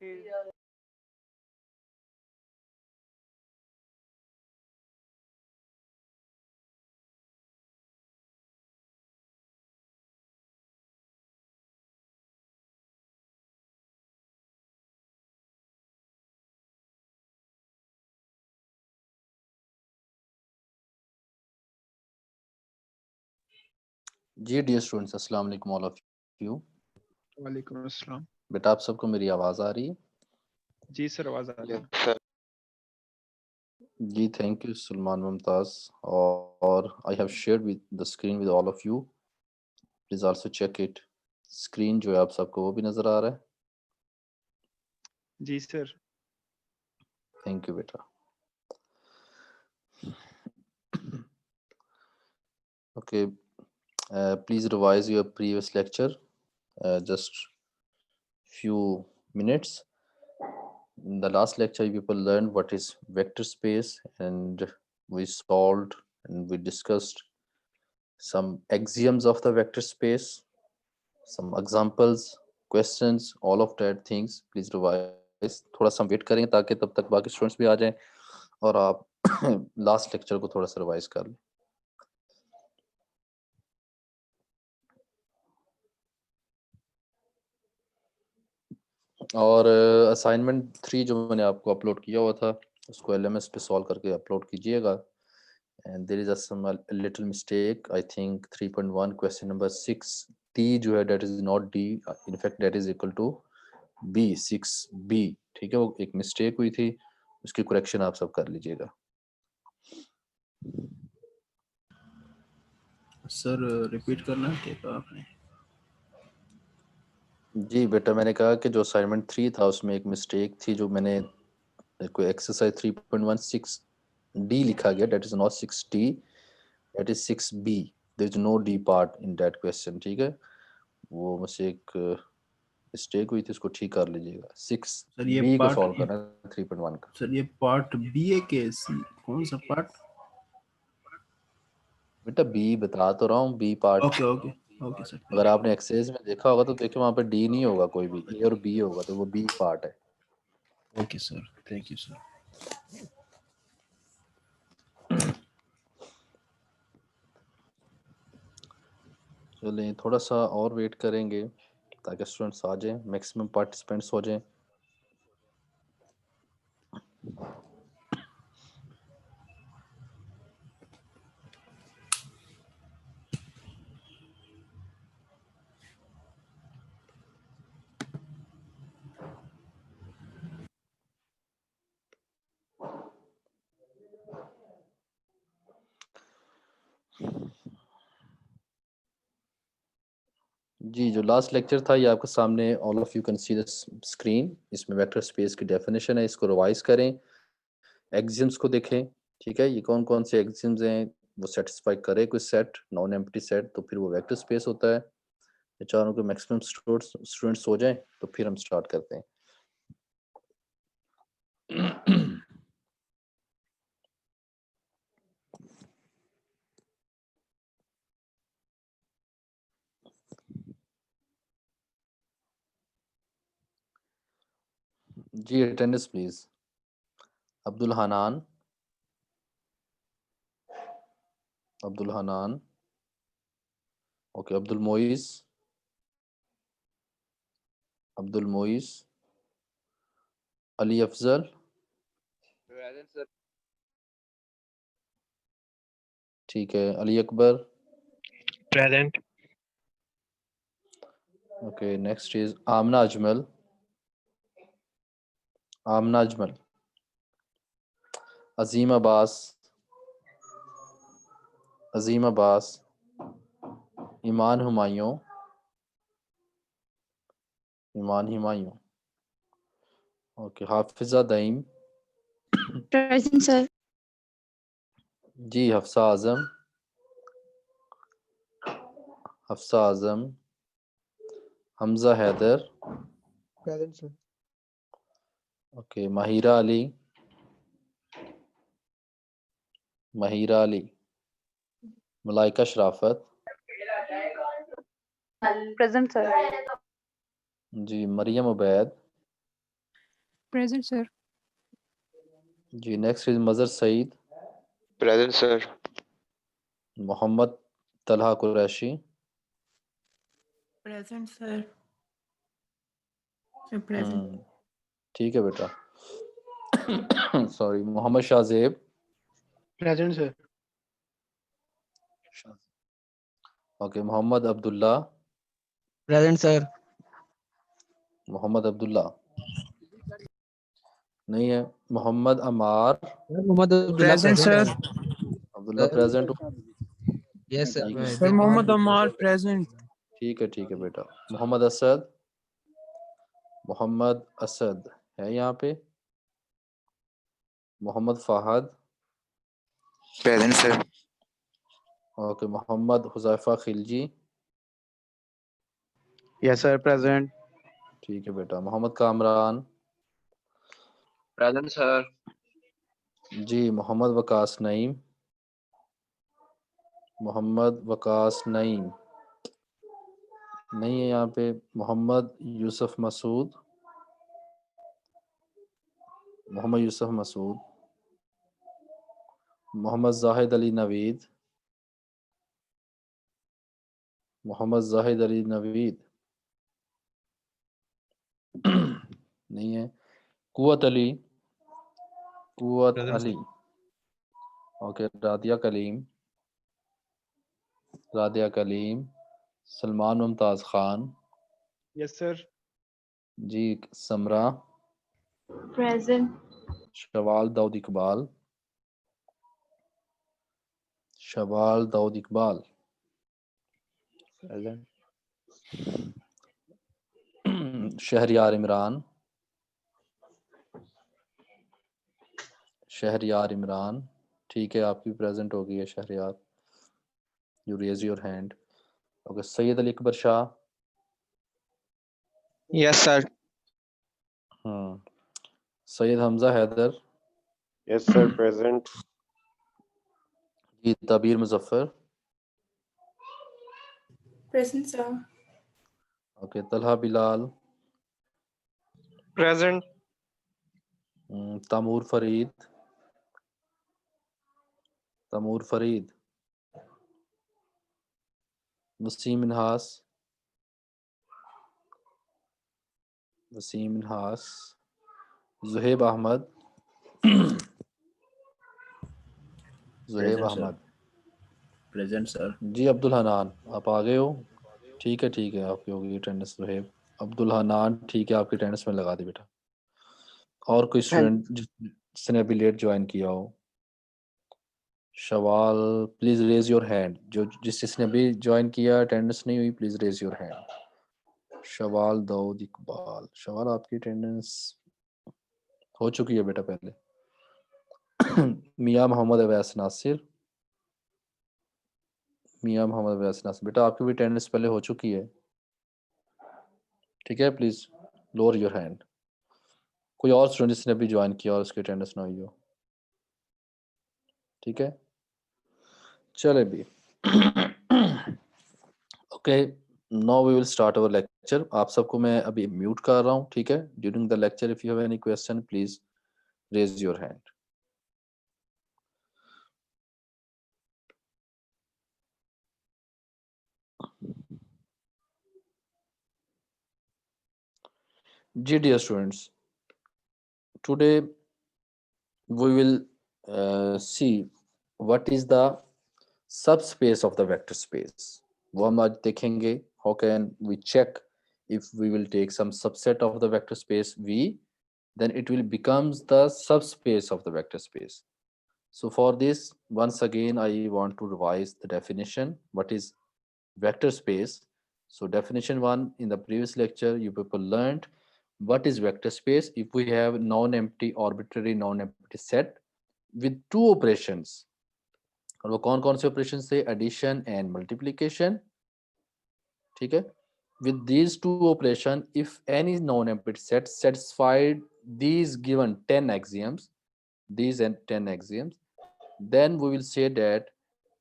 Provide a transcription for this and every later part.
जी dear students, अस्सलाम वालेकुम all of you. वालेकुम अस्सलाम। बेटा आप सबको मेरी आवाज़ आ रही है? जी सर, आवाज़ आ रही है। जी थैंक यू सलमान मुमताज़। और I have shared with the screen with all of you, please also check it. Screen जो है आप सबको वो भी नज़र आ रहा है? जी सर। थैंक यू बेटा। Okay, please revise your previous lecture just few minutes. In the last lecture people learned what is vector space, and we solved and we discussed some axioms of the vector space, some examples, questions, all of that things. Please revise. थोड़ा सा wait करेंगे ताकि तब तक बाकी students भी आ जाएं और आप लास्ट लेक्चर को थोड़ा सा रिवाइज कर लें। और असाइनमेंट 3 जो मैंने आपको अपलोड किया हुआ था उसको LMS पे सॉल्व करके अपलोड कीजिएगा। And there is a some little mistake, I think 3.1 question number 6 D जो है that is not D, in fact that is equal to B, 6B। ठीक है, वो एक मिस्टेक हुई थी, उसकी करेक्शन आप सब कर लीजिएगा। सर रिपीट करना है क्या कहा आपने? जी बेटा, मैंने कहा कि जो असाइनमेंट 3 था उसमें एक मिस्टेक थी, जो मैंने कोई एक्सरसाइज 3.16 D लिखा गया, that is not 6D, that is 6B। There is no D part in that question. ठीक है, वो मुझसे एक मिस्टेक हुई थी, उसको ठीक कर लीजिएगा। 6B को सॉल्व करना है 3.1 का। सर ये पार्ट B है के कौन सा पार्ट? बेटा B बता तो रहा हूँ, B part. Okay okay okay sir. अगर आपने एक्सरसाइज में देखा होगा तो देखिए वहाँ पे D नहीं होगा कोई भी, A और B होगा, तो वो B पार्ट है। Okay sir, thank you sir. चलें थोड़ा सा और वेट करेंगे ताकि स्टूडेंट्स आ जाएं, मैक्सिमम पार्टिसिपेंट्स हो जाएं। जी, जो लास्ट लेक्चर था ये आपके सामने, all of you can see the screen. इसमें वेक्टर स्पेस की डेफिनेशन है, इसको रिवाइज करें, एक्सियम्स को देखें। ठीक है, ये कौन कौन से एक्सियम्स हैं, वो सेटिस्फाई करे कोई सेट, नॉन एम्प्टी सेट, तो फिर वो वेक्टर स्पेस होता है। ये चारों के मैक्सिमम स्टूडेंट्स हो जाएं तो फिर हम स्टार्ट करते हैं। जी attendance please. Abdul Hanan, Abdul Hanan, okay, Abdul Moiz, Abdul Moiz, Ali Afzal, ठीक है, Ali Akbar, present. Okay, next is Amna Ajmal, Amna Ajmal, Azeem Abbas, Azeem Abbas, Iman Humayun, Iman Humayun, okay, Hafiza Daim, present sir. जी Hafsa Azam, Hafsa Azam, Hamza Haider, present sir. Okay, Mahira Ali, Mahira Ali, Malaika Sharafat, present sir. जी मरियम उबैद, Present, sir. जी नेक्स्ट इज मजर Saeed, Present, sir. Mohammad Talha Qureshi, Present, sir. Sir, present. ठीक है बेटा। Sorry, Mohammad Shahzeb, Present, sir. Okay, Mohammad Abdullah, Present, sir. Mohammad Abdullah नहीं है, Mohammad Ammar, Muhammad Abdullah Present, sir. Abdullah present हो? Yes, sir. ठीक है, Sir Mohammad Ammar present. ठीक है बेटा। मोहम्मद असद, मोहम्मद असद है यहाँ पे, Mohammad Fahad, Present, sir. Okay, Mohammad Huzaifa Khilji, Yes, sir. Present. ठीक है बेटा। Mohammad Kamran, Present, sir. जी, मोहम्मद वकास नईम, मोहम्मद वकास नईम नहीं है यहाँ पे। मोहम्मद यूसुफ मसूद, मोहम्मद यूसुफ मसूद, मोहम्मद जाहिद अली नवीद, मोहम्मद जाहिद अली नवीद नहीं है। Quwwat Ali, Quwwat Ali, okay. Radia Kaleem, Radia Kaleem, Salman Mumtaz Khan, Yes, sir. जी, समरा, Present. शवाल दाऊद इकबाल, शवाल दाऊद इकबाल, शहरियार इमरान, शहरियार इमरान, ठीक है, आपकी प्रेजेंट हो गई है Shehryar, you raise your hand, okay. Syed Ali Akbar Shah, Yes, sir. Syed Hamza Haider, Yes, sir. Present. जी, Tabeer Muzaffar, Present, sir. Okay. Talha Bilal, Present. Taimur Farid, Taimur Farid, Wasim Minhas, Waseem Minhas, Zuhaib Ahmed, Zuhaib Present, sir. Ahmed, Present, sir. जी। अब्दुल हनान, आप आ गए हो? ठीक है, आपकी होगी अटेंडेंस। जुहेब अब्दुल हनान, ठीक है, आपकी अटेंडेंस में लगा दी बेटा। और कोई स्टूडेंट जिसने अभी लेट ज्वाइन किया हो? Shawal, please raise your hand. जिसने अभी ज्वाइन किया, अटेंडेंस नहीं हुई, please raise your hand. Shawal Dawood Iqbal, Shawal आपकी अटेंडेंस हो चुकी है बेटा पहले। मियां मोहम्मद अवैस नासिर, मियां मोहम्मद अवैस नासिर, बेटा आपकी भी अटेंडेंस पहले हो चुकी है, ठीक है, प्लीज लोअर योर हैंड। कोई और स्टूडेंट जिसने अभी ज्वाइन किया और उसकी अटेंडेंस ना हुई हो, ठीक है, चले भी। Okay, now we will start our lecture. आप सबको मैं अभी म्यूट कर रहा हूँ, ठीक है। During the lecture if you have any question please raise your hand. जी dear students, today we will see what is the subspace of the vector space। वो हम आज देखेंगे। how can we check if we will take some subset of the vector space V, then it will becomes the subspace of the vector space। So for this, once again I want to revise the definition, what is vector space। So definition 1, in the previous lecture you people learned what is vector space. If we have non-empty arbitrary non-empty set with two operations, और वो कौन कौन से operation से? Addition and multiplication, ठीक है। with these two operation, if any non-empty set satisfied these given 10 axioms, these and 10 axioms, then we will say that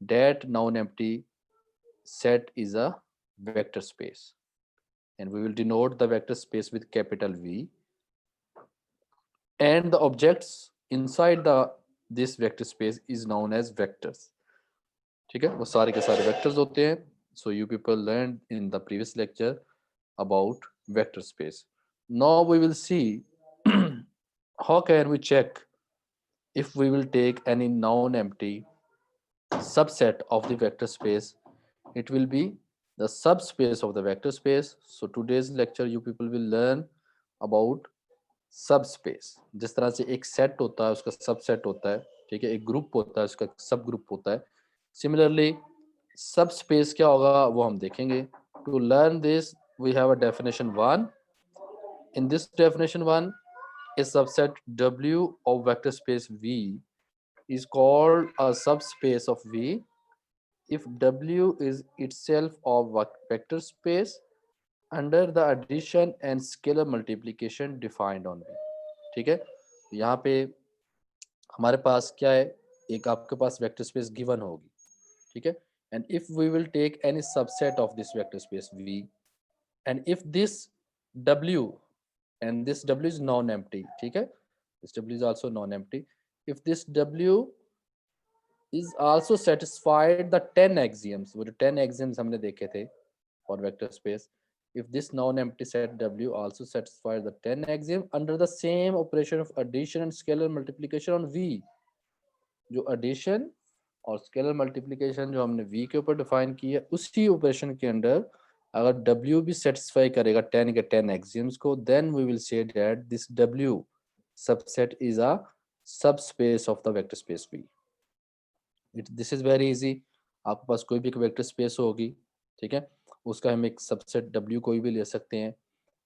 that non-empty set is a vector space, and we will denote the vector space with capital V, and the objects inside the this vector space is known as vectors. ठीक है, वो सारे के सारे vectors होते हैं. So you people learned in the previous lecture about vector space. Now we will see how can we check if we will take any non-empty subset of the vector space. It will be the subspace of the vector space. So today's lecture you people will learn about subspace. जिस तरह से एक set होता है उसका subset होता है, ठीक है, एक ग्रुप होता है उसका सब ग्रुप होता है. सिमिलरली सबस्पेस क्या होगा वो हम देखेंगे. To learn this we have a definition 1. In this definition 1, a subset W of vector space V is called a subspace of V if W is itself of vector space under the addition and scalar multiplication defined on V. ठीक है, यहाँ पे हमारे पास क्या है, एक आपके पास vector space given होगी, ठीक है, and if we will take any subset of this vector space V, and if this W and this W is non-empty, ठीक है, this W is also non-empty, if this W is also satisfied the 10 axioms, वो जो 10 axioms हमने देखे थे for vector space, if this non-empty set W also satisfies the 10 axiom under the same operation of addition and scalar multiplication on V, जो addition और scalar multiplication जो हमने V के ऊपर डिफाइन की है उसी ऑपरेशन के अंदर अगर W भी सेटिस्फाई करेगा 10 के 10 axioms को, then we will say that this W subset is a subspace of the vector space V. This is very easy. आपके पास कोई भी एक वेक्टर स्पेस होगी, ठीक है, उसका हम एक सबसेट W कोई भी ले सकते हैं,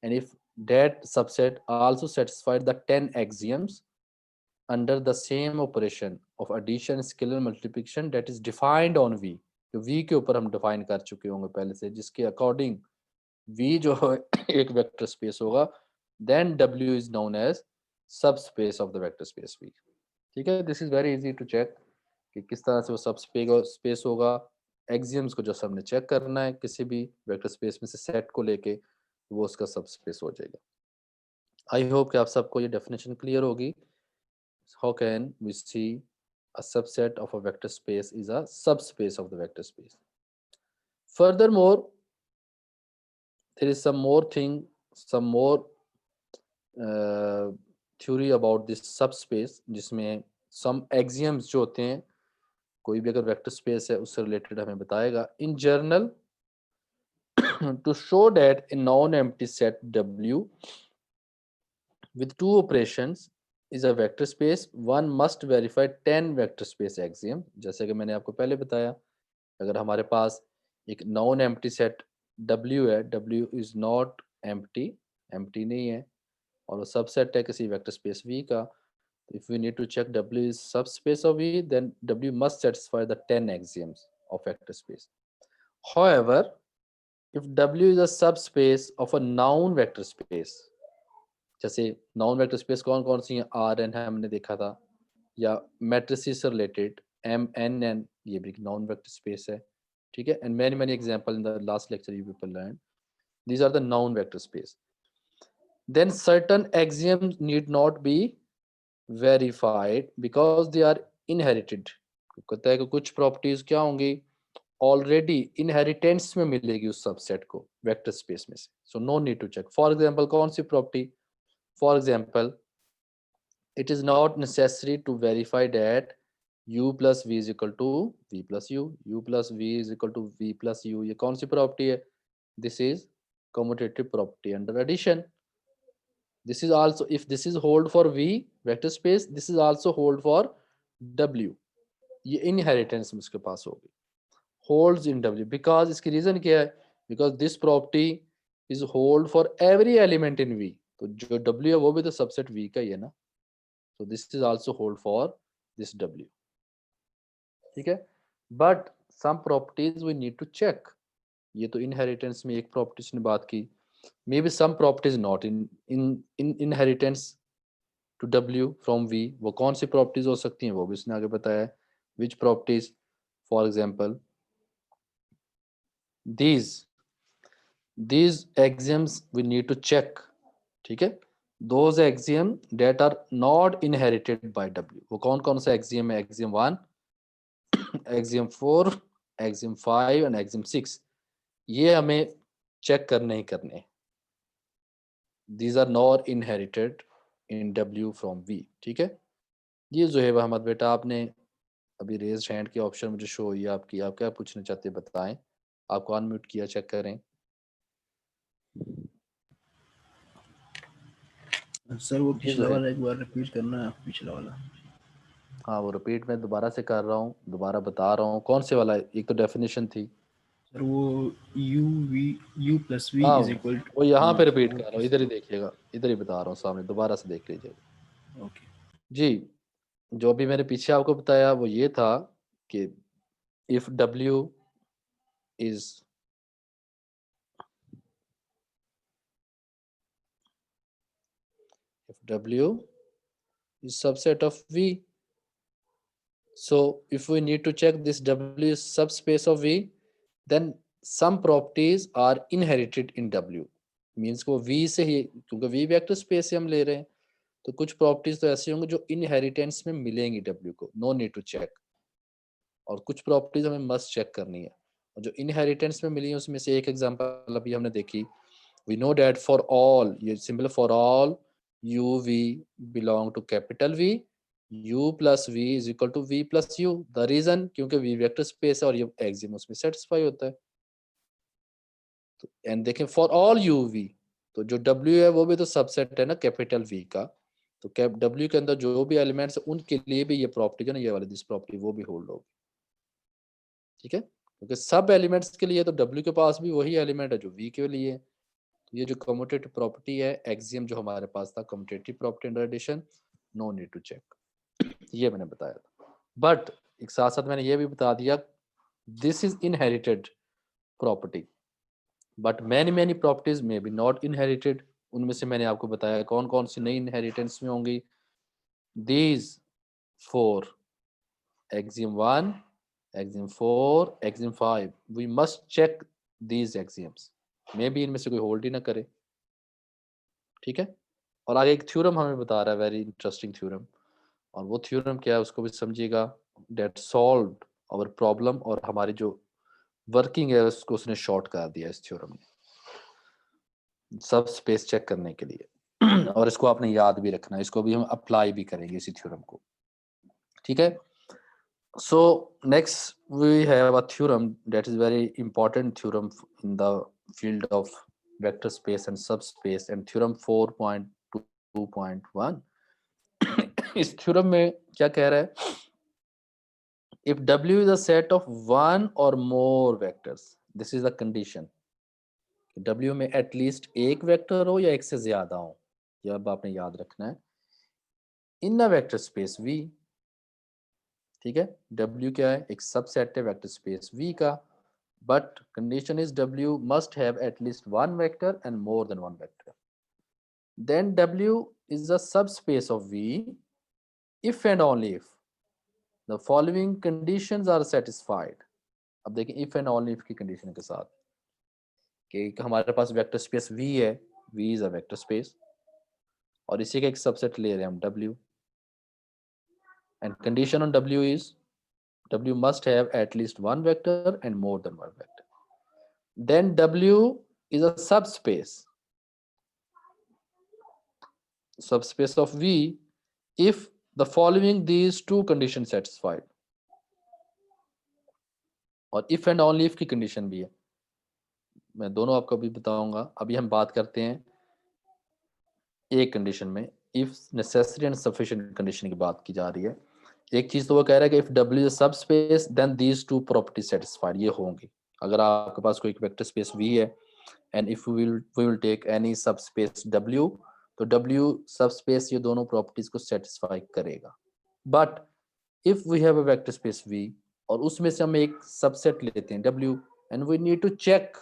and if that subset also satisfied the 10 axioms under the same operation of addition scalar multiplication that is defined on V, जो V के ऊपर हम डिफाइन कर चुके होंगे पहले से, जिसके अकॉर्डिंग V जो एक वेक्टर स्पेस होगा, then W is known as subspace of the vector space V. ठीक है, this is very easy to check कि किस तरह से वो सब स्पेस होगा. एक्सियम्स को जो हमने चेक करना है किसी भी वेक्टर स्पेस में से सेट को लेके, वो उसका सब स्पेस हो जाएगा. आई होप कि आप सबको ये डेफिनेशन क्लियर होगी. How can we see a subset of a vector space is a subspace of the vector space. Furthermore there is some more thing, some more theory about this subspace, जिसमें some axioms जो होते हैं, कोई भी अगर vector space है उससे related हमें बताएगा. In general to show that a non empty set W with 2 operations is a vector space, one must verify 10 vector space axiom. जैसे कि मैंने आपको पहले बताया, अगर हमारे पास एक नॉन एम्प्टी सेट W है, W is not empty, empty नहीं है, और वो सबसेट है किसी वेक्टर स्पेस V का, if we need to check W is subspace of V, then W must satisfy the 10 axioms of vector space. However, if W is a subspace of a noun vector space, जैसे noun vector space कौन कौन सी हैं, Rn है हमने देखा था, या matrices से related MNN, ये भी noun vector space है, ठीक है, and many example in the last lecture you people learned. These are the noun vector space. Then certain axioms need not be verified because they are inherited. कहता है कि कुछ properties क्या होंगी, already inheritance में मिलेगी उस सबसेट को वेक्टर स्पेस में से, so no need to check. For example कौन सी property, for example it is not necessary to verify that u plus v is equal to v plus u plus v is equal to v plus u. ये कौन सी property है, this is commutative property under addition. This is also, if this is hold for V vector space, this is also hold for W. ये inheritance में उसके पास होगी, holds in W, because इसकी reason क्या है, because this property is hold for every element in V. तो जो W है वो भी तो subset V का ही है ना, so this is also hold for this W. ठीक है, but some properties we need to check. ये तो inheritance में एक properties ने बात की, maybe some properties not in inheritance to W from V. वो कौन सी properties हो सकती हैं वो भी उसने आगे बताया है. Which properties, for example these axioms we need to check, ठीक है, those axiom that are not inherited by W। वो कौन कौन सा axiom है? axiom 1, axiom 4, axiom 5 and axiom 6। ये हमें चेक करने ही करने। These are not inherited in W from V। ठीक है, ये ज़ुहैब अहमद बेटा आपने अभी रेज हैंड की ऑप्शन मुझे शो हुई आपकी, आप क्या पूछना चाहते हैं बताएं। आपको अनम्यूट किया, चेक करें। सर वो जी पिछला ज़ुहैब। वाला एक बार रिपीट करना है, पिछला वाला। हाँ वो रिपीट मैं दोबारा से कर रहा हूँ, दोबारा बता रहा हूँ। कौन से वाला? एक तो डेफिनेशन थी सर वो u प्लस v हाँ, इज इक्वल वो यहाँ पे रिपीट टू कर रहा हूँ, इधर ही देखिएगा, इधर ही बता रहा हूँ सामने, दोबारा से देख लीजिएगा। ओके। जी, जो भी मैंने पीछे आपको बताया वो ये था कि if W is subset of V, so if we need to check this W is subspace of V, then some properties are inherited in W, means को V से ही, क्योंकि V वेक्टर स्पेस से हम ले रहे हैं, तो कुछ प्रॉपर्टीज तो ऐसी होंगी जो इनहेरिटेंस में मिलेंगी W को, नो नीड टू चेक, और कुछ प्रॉपर्टीज हमें मस्ट चेक करनी है। और जो इनहेरिटेंस में मिली है उसमें से एक एग्जांपल अभी हमने देखी, we know that for all, ये simple, for all u v belong to capital V, u plus v is equal to v plus u। The reason, क्योंकि v वेक्टर स्पेस है और ये एक्सियम उसमें सेटिस्फाई होता है। तो एंड देखें फॉर ऑल u v, तो जो w है वो भी तो सबसेट है ना कैपिटल V का, तो कैप w के अंदर जो भी एलिमेंट्स है उनके लिए भी ये प्रॉपर्टी जो ना, ये वाली दिस प्रॉपर्टी वो भी होल्ड होगी। ठीक है, क्योंकि सब एलिमेंट्स के लिए तो W के पास भी वही एलिमेंट है जो V के लिए है। तो ये जो कम्यूटेटिव प्रॉपर्टी है, एक्सियम जो हमारे पास था, commutative property under addition, no need to check, ये मैंने बताया था। बट एक साथ साथ मैंने ये भी बता दिया, this is inherited property, but many properties में बी नॉट इनहेरिटेड। उनमें से मैंने आपको बताया कौन कौन सी नई इनहेरिटेंस में होंगी। These 4, axiom 1, axiom 4, axiom 5, we must check these axioms, मे भी इनमें से कोई होल्ड ही ना करे। ठीक है, और आगे एक थ्योरम हमें बता रहा है, वेरी इंटरेस्टिंग थ्योरम, और वो थ्योरम क्या है उसको भी समझिएगा। डेट सॉल्व आवर प्रॉब्लम, और हमारी जो वर्किंग है उसको उसने शॉर्ट कर दिया इस थ्योरम ने, सब स्पेस चेक करने के लिए। और इसको आपने याद भी रखना है, इसको भी हम अप्लाई भी करेंगे इसी थ्योरम को। ठीक है, so next we have a theorem that is very important theorem in the field of vector space and subspace, and theorem 4.2.1। इस थ्योरम में क्या कह रहा है, if W is a set of one or more vectors, this is the condition, W में at least एक vector हो या एक से ज्यादा हो, ये अब आपने याद रखना है, इन अ वेक्टर स्पेस V। ठीक है, W क्या है, एक सबसेट है वेक्टर स्पेस V का, but condition is W must have at least one vector and more than one vector, then W is a subspace of V if and only if the following conditions are satisfied। अब देखिए if and only if की condition के साथ कि हमारे पास vector space V है, V is a vector space, और इसी का एक सबसेट ले रहे हैं हम W, and condition on W is W must have at least one vector and more than one vector, then W is a subspace of V if the following these two conditions satisfied, और if and only if की condition भी है, मैं दोनों आपको अभी बताऊंगा। अभी हम बात करते हैं एक कंडीशन में, if necessary and sufficient condition की बात की जा रही है। एक चीज तो वो कह रहा है कि if W is subspace then these two properties satisfied, ये होंगी। अगर आपके पास कोई वेक्टर स्पेस V है and if we will take any subspace W, तो W सबस्पेस ये दोनों प्रॉपर्टीज को सेटिस्फाई करेगा। But if we have a vector space V और उसमें से हम एक सबसेट लेते हैं W, and we need to check,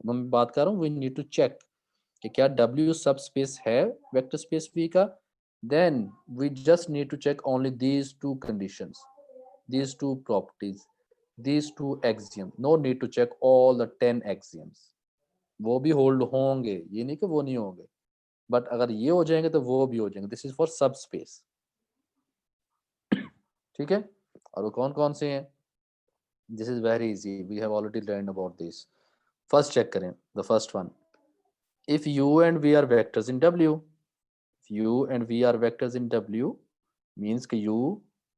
मैं बात कर रहा हूँ वी नीड टू चेक कि क्या W सबस्पेस है वेक्टर स्पेस V का, then we just need to check only these two conditions, these two properties, these two axiom, no need to check all the 10 axioms. वो भी hold होंगे, ये नहीं कि वो नहीं होंगे, बट अगर ये हो जाएंगे तो वो भी हो जाएंगे। This is for subspace, ठीक है। और वो कौन कौन से हैं? This is very easy, we have already learn about this. First check करें, the first one, if u and v are vectors in w, if u and v are vectors in w means कि u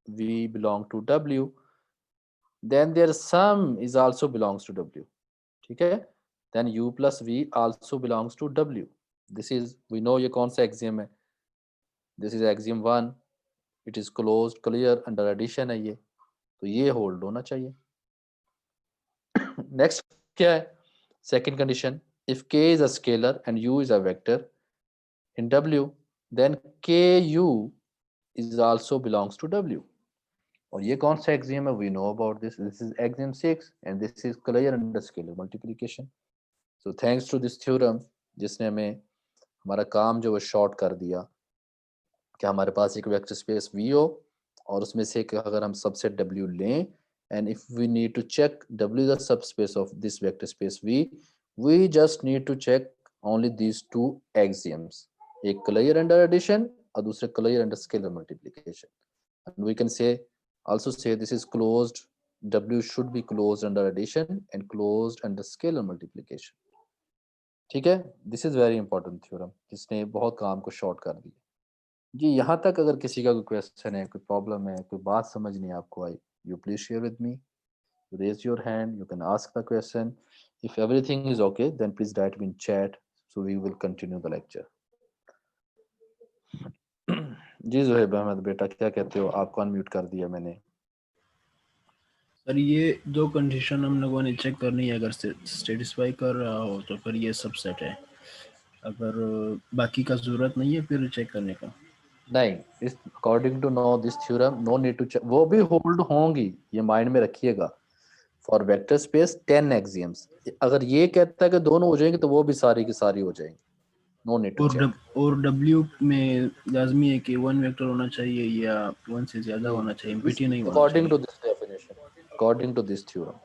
v belong to w, then their sum is also belongs to w, ठीक है। then u plus v also belongs to w. this is, we know ये कौन सा axiom है, this is axiom 1, it is closed clear under addition है ये, तो ये होल्ड होना चाहिए। नेक्स्ट क्या है? Second condition, if k is a scalar and u is a vector in w, then ku is also belongs to w. और ये कौन सा axiom है? We know about this. This is axiom 6 and this is clear under scalar multiplication. So thanks to this theorem, जिसने हमें हमारा काम जो है शॉर्ट कर दिया, कि हमारे पास एक वेक्टर स्पेस V हो और उसमें से अगर हम सबसेट W लें, and if we need to check W is the subspace of this vector space V, we just need to check only these two axioms, एक clear under addition और दूसरे clear under scalar multiplication. And we can say also say this is closed, W should be closed under addition and closed under scalar multiplication, ठीक है। This is very important theorem, जिसने बहुत काम को short कर दिया जी। यहाँ तक अगर किसी का कोई क्वेश्चन है, कोई प्रॉब्लम है, कोई बात समझ नहीं आपको आई, you please share with me, raise your hand, you can ask the question. If everything is okay, then please write me in chat, so we will continue the lecture. जी ज़ुहैब अहमद बेटा, क्या कहते हो? आपको अनम्यूट कर दिया मैंने। सर ये दो कंडीशन हम लोगों ने चेक करनी है, अगर सेटिस्फाई कर रहा हो तो फिर ये सबसेट है, अगर बाकी का जरूरत नहीं है फिर चेक करने का। नहीं, इस according to no this theorem no need to check, वो भी होल्ड होंगी, ये माइंड में रखिएगा। फॉर वेक्टर स्पेस 10 एक्सियम्स, अगर ये कहता है कि दोनों हो जाएंगे तो वो भी सारी की सारी हो जाएंगी, नो नीड टू चेक। और W में लाजमी है कि 1 वेक्टर होना चाहिए या 1 से ज्यादा होना चाहिए, एम्प्टी नहीं होना अकॉर्डिंग चाहिए। To this definition, according to this theorem.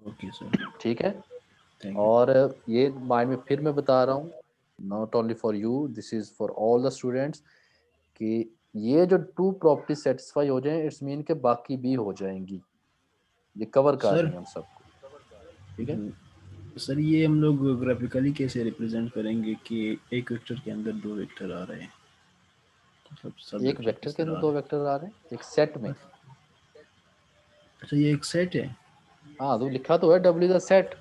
Okay sir, ठीक है। Thank you. और ये माइंड में फिर मैं बता रहा हूँ, not only for you, this is for all the students, कि ये जो टू प्रॉपर्टी सेटिस्फाई हो जाए, इट्स मीन के बाकी भी हो जाएंगी, ये कवर कर रही हैं हम सबको, ठीक है। सर ये हम लोग ग्राफिकली कैसे रिप्रेजेंट करेंगे कि एक वेक्टर के अंदर दो वेक्टर आ रहे हैं, मतलब सब एक वेक्टर के अंदर दो वेक्टर आ रहे हैं एक सेट में? अच्छा ये एक सेट है। हाँ, तो लिखा तो है W is a set,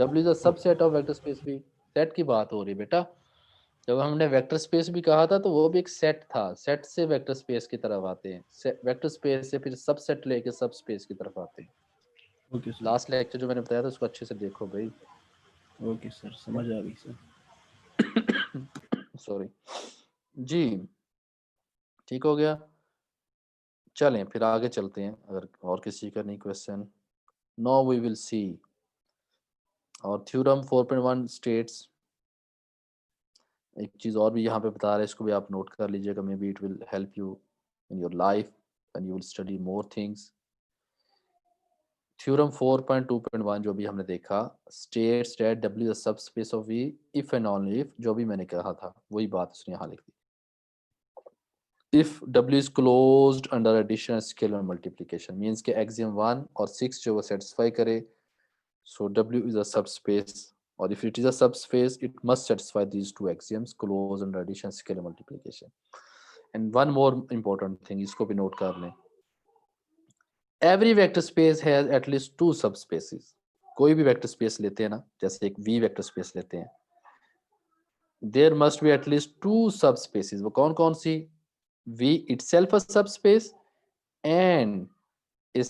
W is a subset of vector space भी। सेट की बात हो रही है बेटा। जब हमने वेक्टर स्पेस भी कहा था तो वो भी एक सेट था, सेट से वेक्टर स्पेस की तरफ आते हैं, वेक्टर स्पेस से फिर सबसेट लेके सब स्पेस की तरफ आते हैं। ओके सर, लास्ट लेक्चर जो मैंने बताया था उसको अच्छे से देखो भाई। ओके सर, समझ आ गई सर। सॉरी जी, ठीक हो गया। चलें फिर आगे चलते हैं, अगर और किसी का नहीं question. Now we will see और थ्योरम 4.1 स्टेट्स, एक चीज़ और भी यहाँ पे बता रहा है, इसको भी आप नोट कर लीजिएगा, may be it will help you in your life and you will study more things. Theorem 4.2.1 जो भी हमने देखा, स्टेट्स दैट W इज सब space of V if and only if, जो भी मैंने कहा था वही बात उसने यहाँ लिख दी। If W is closed under addition and scalar multiplication means के axiom 1 और 6 जो वो satisfy करे, so W is a subspace, or if it is a subspace it must satisfy these two axioms, closed under addition, scalar multiplication. And one more important thing, इसको भी note कर लें, every vector space has at least two subspaces. कोई भी vector space लेते हैं ना, जैसे एक V vector space लेते हैं, there must be at least two subspaces. वो कौन कौन सी? V itself a subspace and is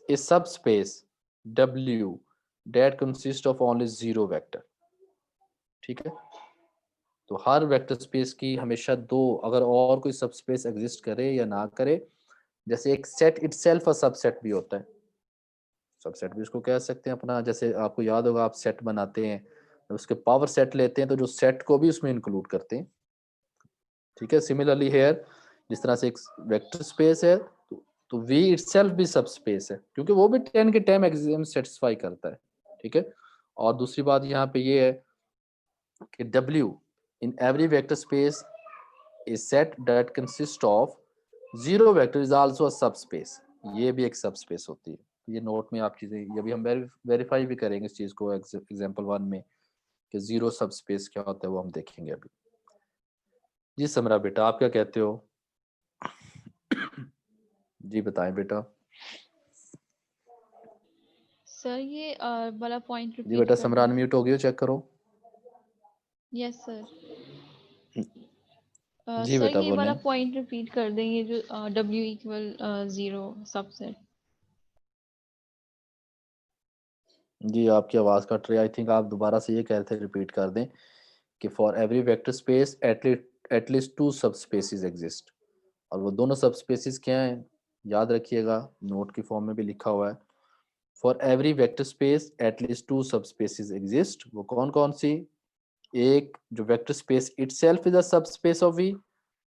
a subspace W that consists of only zero vector, ठीक है। तो हर वेक्टर स्पेस की हमेशा दो, अगर और कोई सबस्पेस एग्जिस्ट करे या ना करे, जैसे एक सेट इटसेल्फ अ सबसेट भी होता है, सबसेट भी उसको कह सकते हैं अपना। जैसे आपको याद होगा, आप सेट बनाते हैं, उसके पावर सेट लेते हैं तो जो सेट को भी उसमें इंक्लूड करते हैं, ठीक है। सिमिलरली हेयर, जिस तरह से एक वेक्टर स्पेस है तो V इटसेल्फ भी सबस्पेस है, क्योंकि वो भी 10 के 10 एक्सियम सेटिस्फाई करता है, ठीक है। और दूसरी बात यहाँ पे ये है कि W in every vector space a set that consists of zero vector is also a subspace. ये भी एक सबस्पेस होती है। ये नोट में आप चीजें, ये भी हम वेरीफाई भी करेंगे इस चीज को एग्जांपल 1 में कि जीरो सबस्पेस क्या होता है वो हम देखेंगे अभी। जी समरा बेटा आप क्या कहते हो? जी बताएं बेटा। सर ये वाला पॉइंट जी रिपीट बेटा कर समरा दें। अनम्यूट हो गई हो, चेक करो। Yes sir. जी सर बेटा ये बोलें। वाला पॉइंट रिपीट कर दें, ये जो W इक्वल 0 सबसेट। जी आपकी आवाज कट रही है, आई थिंक आप दोबारा से ये कह रहे थे, रिपीट कर दें कि for every vector space at least two subspaces exist. और वो दोनों सबस्पेसेस क्या हैं याद रखिएगा, नोट की फॉर्म में भी लिखा हुआ है। For every vector space at least two subspaces exist. वो कौन कौन सी? एक जो vector space itself is a subspace of V,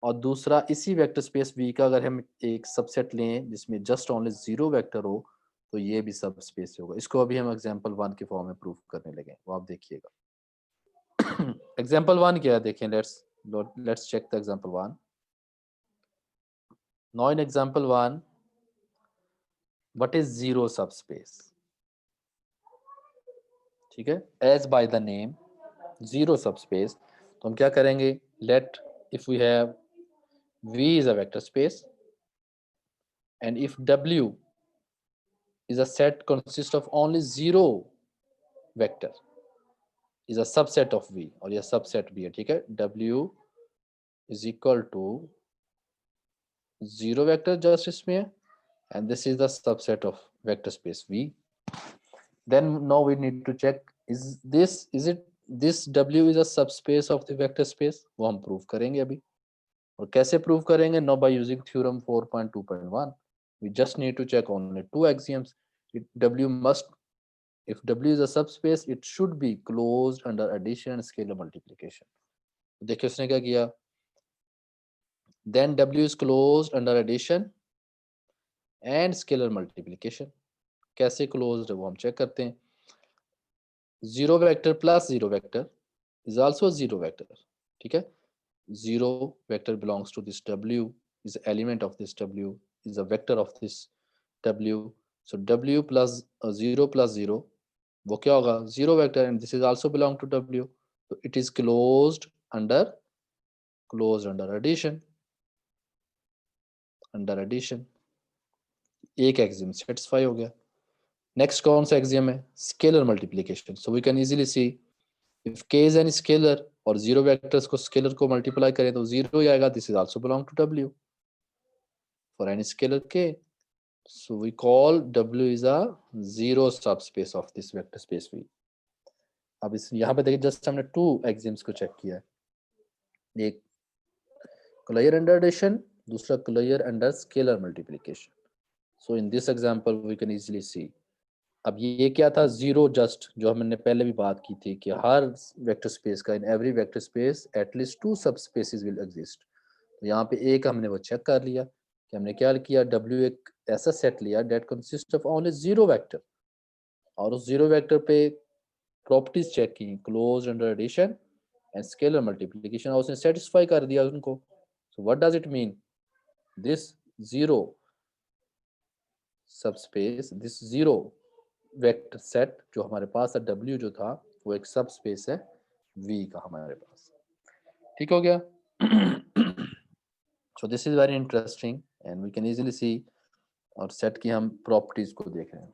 और दूसरा इसी वेक्टर स्पेस वी का अगर हम एक सबसेट लें जिसमें जस्ट ओनली जीरो वेक्टर हो तो ये भी सब स्पेस होगा। इसको अभी हम एग्जांपल 1 के फॉर्म में प्रूफ करने लगे, वो आप देखिएगा। एग्जांपल 1 क्या है देखें, let's check the example 1। Now in example 1 what is zero subspace? ठीक है, as by the name zero subspace. तो हम क्या करेंगे, let if we have V is a vector space and if W is a set consists of only zero vector is a subset of V, और यह subset भी है, ठीक है। W is equal to zero vector just इसमें है and this is the subset of vector space V. Then now we need to check is it this W is a subspace of the vector space, वो हम prove करेंगे अभी। और कैसे prove करेंगे? No by using theorem 4.2.1। we just need to check only two axioms. W must, if W is a subspace, it should be closed under addition and scalar multiplication. देखिए उसने क्या किया, then W is closed under addition and scalar multiplication. कैसे closed है वो हम check करते हैं। Zero vector plus zero vector is also a zero vector, ठीक है। Zero vector belongs to this W, is an element of this W, is a vector of this W. So W plus 0 plus 0 वो क्या होगा, zero vector, and this is also belong to W. So it is closed under addition. Under addition एक axiom satisfy हो गया। Next कौन सा axiom है? Scalar multiplication. So we can easily see if k is any scalar और zero vectors को scalar को multiply करें तो जीरो ही आएगा। This is also belong to W for any scalar k. So we call W is a zero subspace of this vector space V. अब इस यहाँ पे देखिए जस्ट हमने टू एक्सियम्स को चेक किया है, एक क्लियर अंडर एडिशन, दूसरा clear under scalar multiplication. So in this example we can easily see, अब ये क्या था, जीरो जस्ट जो हमने पहले भी बात की थी कि हर वेक्टर स्पेस का in every vector space at least two subspaces will exist. तो यहाँ पे एक हमने वो चेक कर लिया कि हमने क्या किया, W एक ऐसा सेट लिया that consist of only zero vector, और उस जीरो वेक्टर पे प्रॉपर्टीज चेक की, closed under addition and scalar multiplication, और उसने सेटिस्फाई कर दिया उनको। So what does it mean, this zero subspace, this zero vector set जो हमारे पास है W जो था वो एक सबस्पेस है V का हमारे पास, ठीक हो गया। So this is very interesting and we can easily see, और सेट की हम प्रॉपर्टीज को देख रहे हैं।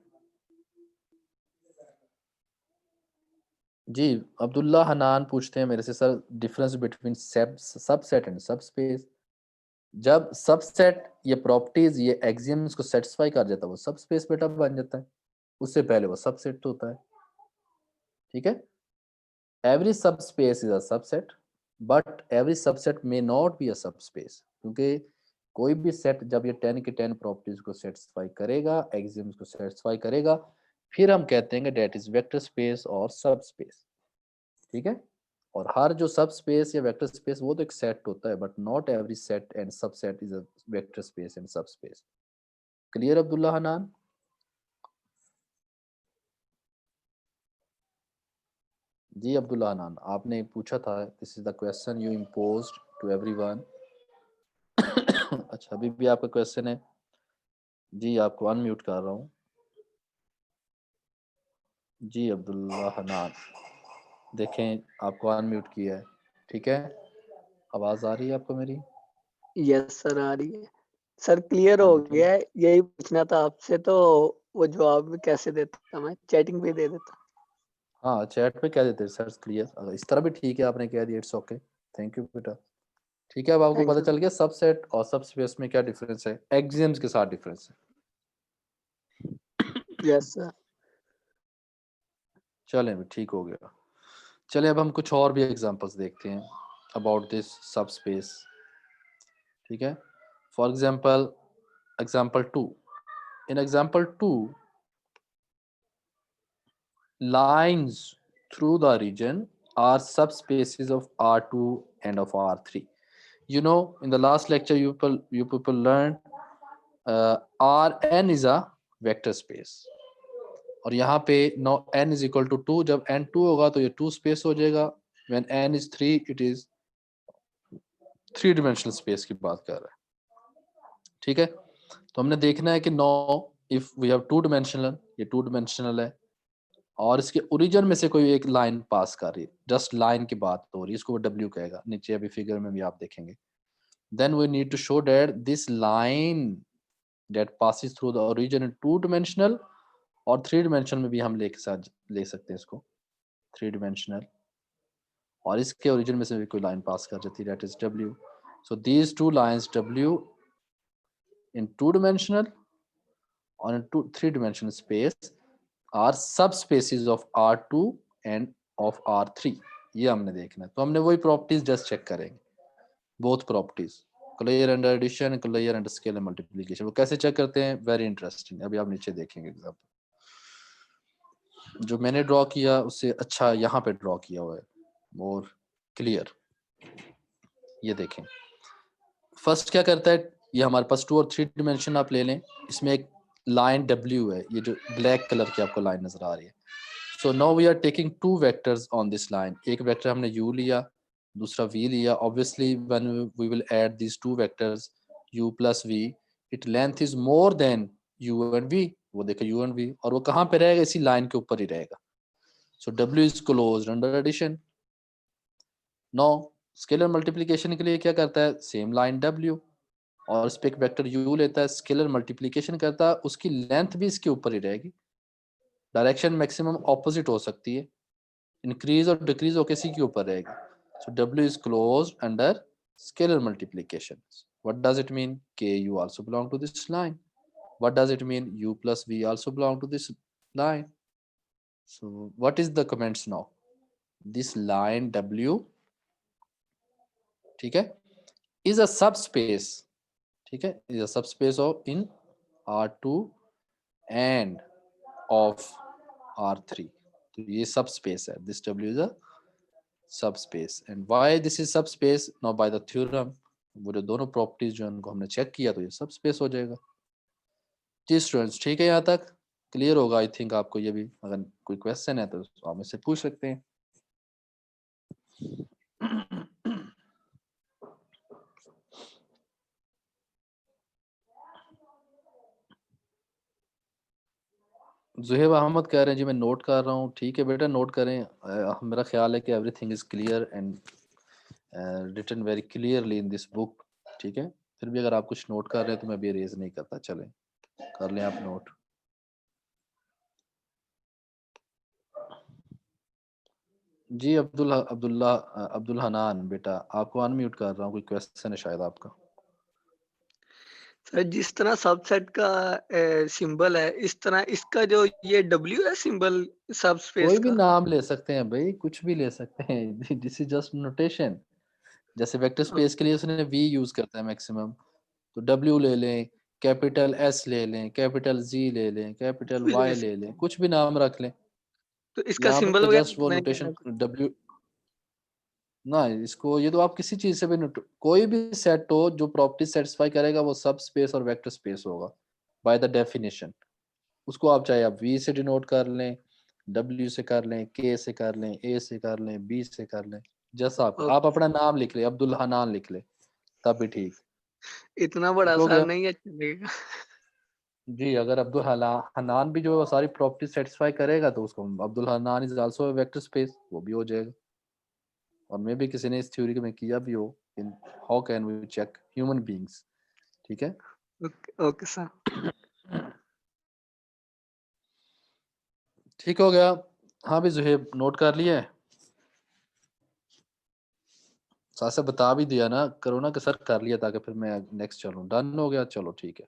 जी अब्दुल्ला हनान पूछते हैं मेरे से, sir difference between subset and subspace. जब सबसेट ये प्रॉपर्टीज ये एक्सियम्स को सेटिस्फाई कर जाता है वो सबस्पेस बेटा बन जाता है, उससे पहले वो सबसेट होता है, ठीक है। Every subspace is a subset but every subset may not be a subspace, क्योंकि कोई भी सेट जब ये 10 की 10 प्रॉपर्टीज को सेटिस्फाई करेगा, एक्सियम्स को सेटिस्फाई करेगा, फिर हम कहते हैं डेट इज वेक्टर स्पेस और सबस्पेस, ठीक है। और हर जो सब स्पेस या वेक्टर स्पेस वो तो एक सेट होता है, but not every set and subset is a vector space and subspace. Clear Abdullah Hanan? जी अब्दुल्ला हनान, आपने पूछा था, this is the question you imposed to everyone. अच्छा, अभी भी आपका क्वेश्चन है जी, आपको अनम्यूट कर रहा हूँ। जी अब्दुल्ला हनान, देखें आपको अनम्यूट किया है, ठीक है। आवाज आ रही है आपको मेरी? यस सर, आ रही है सर, क्लियर हाँ हो जी, ठीक। गया है। यही पूछना था आपसे, तो वो जवाब भी कैसे देता, मैं चैटिंग पे दे देता। हाँ, चैट पे कह देते सर, क्लियर। अगर इस तरह भी ठीक है, आपने कह दिया, इट्स ओके, थैंक यू बेटा। ठीक है, अब आपको थैंक्स पता सर। चल गया सबसेट और सबस्पेस में क्या डिफरेंस है, एक्सियम्स के साथ डिफरेंस है। Yes sir. चलें, भी ठीक हो गया। चलिए अब हम कुछ और भी एग्जांपल्स देखते हैं अबाउट दिस सबस्पेस, ठीक है। For example, example 2, in example 2, lines through the region are subspaces of R2 and of R3. You know, in the last lecture you people learned Rn is a vector space, और यहाँ पे now n is equal to 2, जब n 2 होगा तो ये 2 space हो जाएगा, when n is 3 it is 3 dimensional space की बात कर रहा है, ठीक है। तो हमने देखना है कि no if we have 2 dimensional, ये 2 dimensional है और इसके ओरिजिन में से कोई एक लाइन पास कर रही है, जस्ट लाइन की बात हो रही है, इसको वो डब्ल्यू कहेगा, नीचे अभी फिगर में भी आप देखेंगे। Then we need to show that this line that passes through the origin in 2 dimensional, और 3 dimensional में भी हम ले सकते हैं इसको 3 dimensional, और इसके ओरिजिन में से भी कोई लाइन पास कर जाती है, that is W. So these 2 lines W in 2 dimensional और in 3 dimensional space are subspaces of R2 and of R3, ये हमने देखना है। तो हमने वही प्रॉपर्टीज जस्ट चेक करेंगे, both properties, clear under addition, clear under scalar multiplication. वो कैसे चेक करते हैं, वेरी इंटरेस्टिंग, अभी आप नीचे देखेंगे एग्जांपल। जो मैंने ड्रॉ किया उससे अच्छा यहाँ पे ड्रॉ किया हुआ है, मोर क्लियर। ये देखें, फर्स्ट क्या करता है, ये हमारे पास 2 और 3 डिमेंशन आप ले लें, इसमें एक लाइन W है, ये जो ब्लैक कलर की आपको लाइन नजर आ रही है। So now we are taking 2 vectors on this line. एक वेक्टर हमने u लिया, दूसरा v लिया। Obviously when we will add these 2 vectors u plus v, its length is more than u and v. वो देखो u and v, और वो कहाँ पे रहेगा, इसी लाइन के ऊपर ही रहेगा। So w is closed under addition. Now scalar multiplication के लिए क्या करता है, सेम लाइन w, और इस पे एक वेक्टर u लेता है, स्केलर मल्टीप्लिकेशन करता है, उसकी लेंथ भी इसके ऊपर ही रहेगी। डायरेक्शन मैक्सिमम ऑपोजिट हो सकती है, इंक्रीज और डिक्रीज होकर इसी के ऊपर रहेगी। सो W is closed under scalar multiplication. What does it mean? KU also belong to this line. What does it mean? U plus V also belong to this line. So what is the comments now? This line W, ठीक है, is a subspace, ठीक है, is a subspace of in R2 and of R3. तो ये subspace है, this W is a subspace. And why this is subspace? Now by the theorem, वो जो दोनों प्रॉपर्टीज जो उनको हमने चेक किया तो ये सबस्पेस हो जाएगा। जी स्टूडेंट्स, ठीक है, यहाँ तक क्लियर होगा आई थिंक आपको। ये भी अगर कोई क्वेश्चन है तो आप मुझसे पूछ सकते हैं। जुहेब अहमद कह रहे हैं जी मैं नोट कर रहा हूँ, ठीक है बेटा, नोट करें। मेरा ख्याल है कि everything is clear and written very clearly in this book, ठीक है। फिर भी अगर आप कुछ नोट कर रहे हैं तो मैं भी रेज नहीं करता, चलें कर लें आप नोट। जी अब्दुल हनान बेटा, आपको अनम्यूट कर रहा हूँ, कोई क्वेश्चन है शायद आपका। सर जिस तरह सबसेट का सिंबल है, इस तरह इसका जो ये W है सिंबल सब स्पेस कोई भी का। नाम ले सकते हैं भाई, कुछ भी ले सकते हैं, दिस इज जस्ट नोटेशन। जैसे वेक्टर स्पेस के लिए उसने V यूज करता है मैक्सिमम, तो W ले लें, कैपिटल S ले लें, कैपिटल Z ले लें, कैपिटल Y ले लें, कुछ भी नाम रख लें। तो इसका यहाँ सिंबल पे वगैरह जस्ट वो नहीं नोटेशन कहना। W ना, इसको ये तो आप किसी चीज से भी कोई भी सेट हो जो प्रॉपर्टी सेटिस्फाई करेगा वो सब स्पेस और वेक्टर स्पेस होगा बाय द डेफिनेशन। उसको आप चाहे आप V से डिनोट कर लें, W से कर लें, K से कर लें, A से कर लें, B से कर लें, जैसा आप ओके। अपना नाम लिख ले, अब्दुल हनान लिख ले, तब भी ठीक। इतना बड़ा ठीक हो आसान गया? नहीं है चलेगा। जी, अगर अब्दुल हनान भी जो सारी प्रॉपर्टी सेटिस्फाई करेगा तो उसको Abdul Hanan is also vector space, वो भी हो जाएगा। और मे भी किसी ने इस थ्योरी में किया भी हो, in how can we check human beings. ठीक है, ओके सर। ठीक हो गया। हाँ भी जुहेब, नोट कर लिया है? साथ से बता भी दिया ना, करो ना कि सर कर लिया, ताकि फिर मैं नेक्स्ट चलूँ। डन हो गया, चलो ठीक है।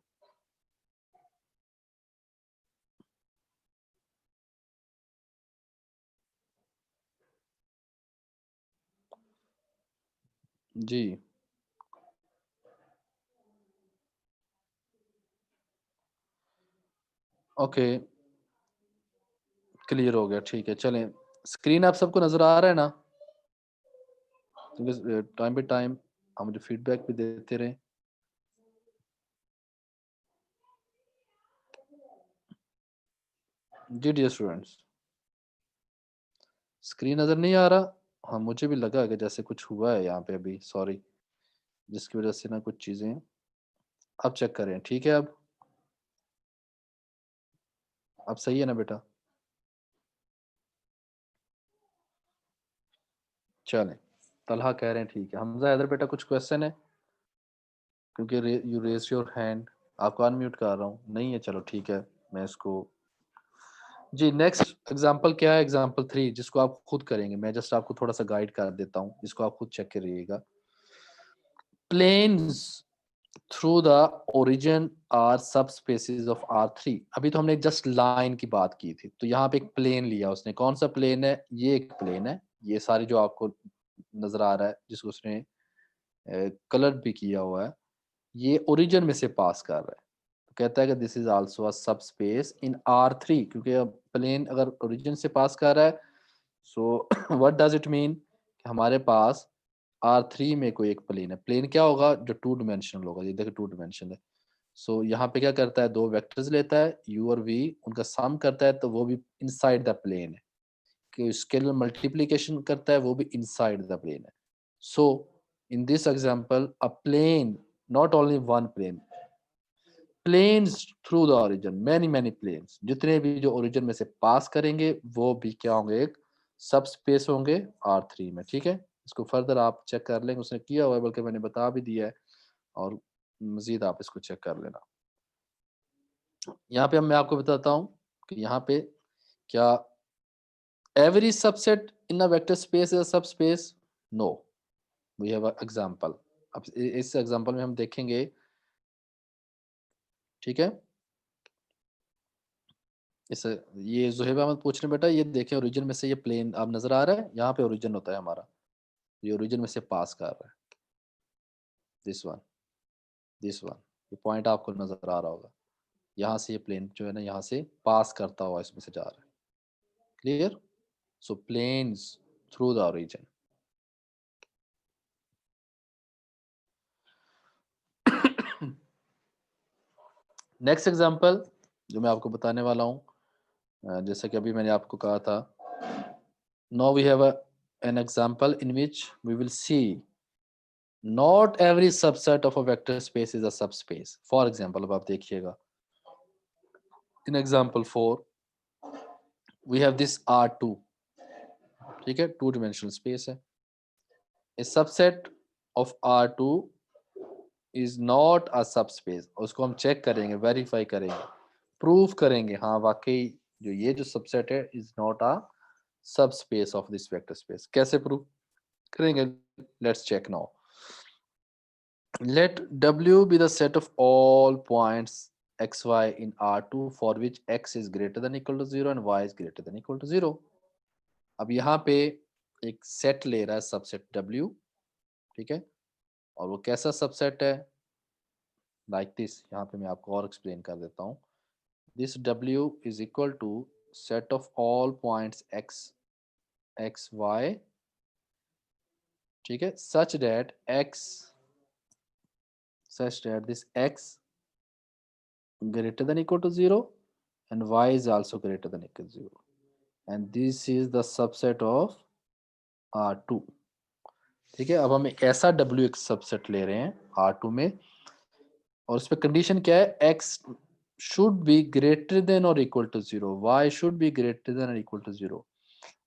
जी, ओके, क्लियर हो गया, ठीक है। चलें, स्क्रीन आप सबको नजर आ रहा है ना? क्योंकि टाइम बाई टाइम आप मुझे फीडबैक भी देते रहें। जी डियर स्टूडेंट्स, स्क्रीन नज़र नहीं आ रहा? हाँ, मुझे भी लगा कि जैसे कुछ हुआ है यहाँ पे अभी, सॉरी, जिसकी वजह से ना कुछ चीज़ें। अब चेक करें, ठीक है? अब सही है ना बेटा? चलें, तलहा कह रहे हैं ठीक है। हमजा इधर बेटा कुछ क्वेश्चन है? क्योंकि यू रेज योर हैंड, आपको अनम्यूट कर रहा हूँ। नहीं है, चलो ठीक है, मैं इसको। जी, नेक्स्ट एग्जांपल क्या है? एग्जांपल 3, जिसको आप खुद करेंगे। मैं जस्ट आपको थोड़ा सा गाइड कर देता हूँ, जिसको आप खुद चेक करिएगा। Planes through the origin are subspaces of R3। अभी तो हमने जस्ट लाइन की बात की थी, तो यहाँ पे एक प्लेन लिया उसने। कौन सा प्लेन है? ये एक प्लेन है, ये सारी जो आपको नजर आ रहा है, जिसको उसने कलर भी किया हुआ है, ये ओरिजिन में से पास कर रहा है। तो कहता है कि दिस इज आल्सो अ सब स्पेस इन R3, क्योंकि अब प्लेन अगर ओरिजिन से पास कर रहा है, सो व्हाट डज इट मीन? हमारे पास R3 में कोई एक प्लेन है। प्लेन क्या होगा? जो टू डिमेंशनल होगा। ये देखो टू डिमेंशनल है। सो यहाँ पे क्या करता है? दो वेक्टर्स लेता है, u और v, उनका सम करता है, तो वो भी इनसाइड द प्लेन है। कि स्केलर मल्टीप्लिकेशन करता है, वो भी इनसाइड द प्लेन है। So in this example a plane, not only one plane, planes through the origin, many many planes, जितने भी जो ओरिजिन में से पास करेंगे वो भी क्या होंगे? एक सब स्पेस होंगे R3 में। ठीक है, इसको फर्दर आप चेक कर लेंगे, उसने किया हुआ है, बल्कि मैंने बता भी दिया है, और मजीद आप इसको चेक कर लेना। यहाँ पे अब मैं आपको बताता हूँ कि यहाँ पे क्या every subset in a vector space is a subspace? No, we have a example. अब इस एग्जांपल में हम देखेंगे, ठीक है? इस ये जुहेब अहमद पूछ रहे हैं, बेटा ये देखें ओरिजिन में से ये प्लेन अब नजर आ रहा है, यहाँ पे ओरिजिन होता है हमारा, ये ओरिजिन में से पास कर रहा है। दिस वन, दिस वन, ये पॉइंट आपको नजर आ रहा होगा। यहाँ से ये प्लेन जो है ना, यहाँ से पास करता हुआ इसमें से जा रहा है। Clear? So planes through the origin. Next example जो मैं आपको बताने वाला हूँ, जैसा कि अभी मैंने आपको कहा था, now we have an example in which we will see not every subset of a vector space is a subspace. For example, अब आप देखिएगा, in example 4 we have this R2, ठीक है, टू डिमेंशनल स्पेस है। a subset of R2 is not a subspace, उसको हम check करेंगे, verify करेंगे, प्रूफ करेंगे, हाँ वाकई जो ये जो सबसेट है is not a subspace of this vector space. कैसे प्रूफ करेंगे? Let's check now. Let W be the set of all points xy in R2 for which x is greater than equal to 0 and y is greater than equal to 0. अब यहाँ पे एक set ले रहा है, subset W, ठीक है, और वो कैसा सबसेट है? लाइक दिस, यहाँ पे मैं आपको और एक्सप्लेन कर देता हूँ। This W is equal to set of all points x y, ठीक है, such that this x greater than equal to 0 and y is also greater than equal to 0, and this is the subset of R2. ठीक है, अब हम एक ऐसा W एक subset ले रहे हैं R2 में, और उस पर कंडीशन क्या है, X should be greater than or equal to 0, Y should be greater than or equal to 0.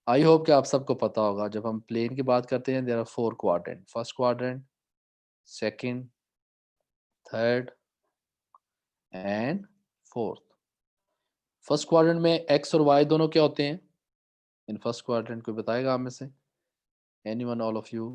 I hope कि आप सबको पता होगा, जब हम प्लेन की बात करते हैं, there are 4 quadrant, first quadrant, second, third and fourth. First quadrant में एक्स और वाई दोनों क्या होते हैं इन फर्स्ट क्वाड्रेंट, कोई बताएगा आप में से? Anyone, all of you?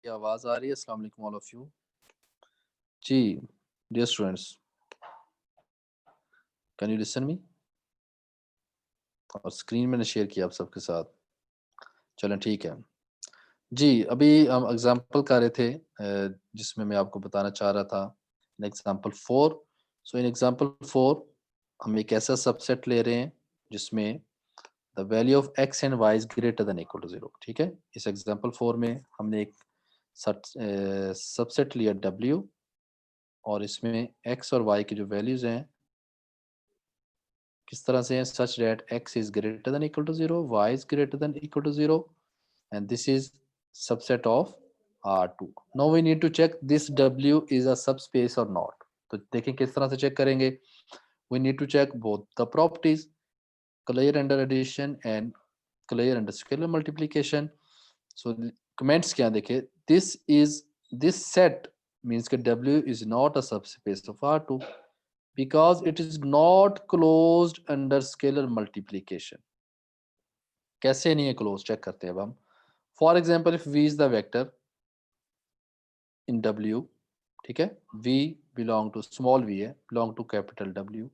क्या आवाज आ रही है? अस्सलाम वालेकुम ऑल ऑफ यू. जी dear students, can you listen me? और स्क्रीन मैंने शेयर किया आप सबके साथ. चलें ठीक है जी. अभी हम एग्जांपल कर रहे थे जिसमें मैं आपको बताना चाह रहा था इन एग्जांपल 4. सो इन एग्जांपल 4 हम एक ऐसा सबसेट ले रहे हैं जिसमें the value of x and y is greater than equal to 0. ठीक है, इस एग्जांपल 4 में हमने एक सबसेट लिया W, और इसमें x और y की जो वैल्यूज हैं किस तरह से हैं, such that x is greater than equal to 0, y is greater than equal to 0, and this is subset of R2. Now we need to check this W is a subspace or not. तो देखें किस तरह से check करेंगे. We need to check both the properties, clear under addition and clear under scalar multiplication. So comments क्या देखें, this set means that W is not a subspace of R2 because it is not closed under scalar multiplication. कैसे नहीं है close, check करते हैं अब हम. For example, if V is the vector in W, ठीक है, V belong to small v है, belong to capital W,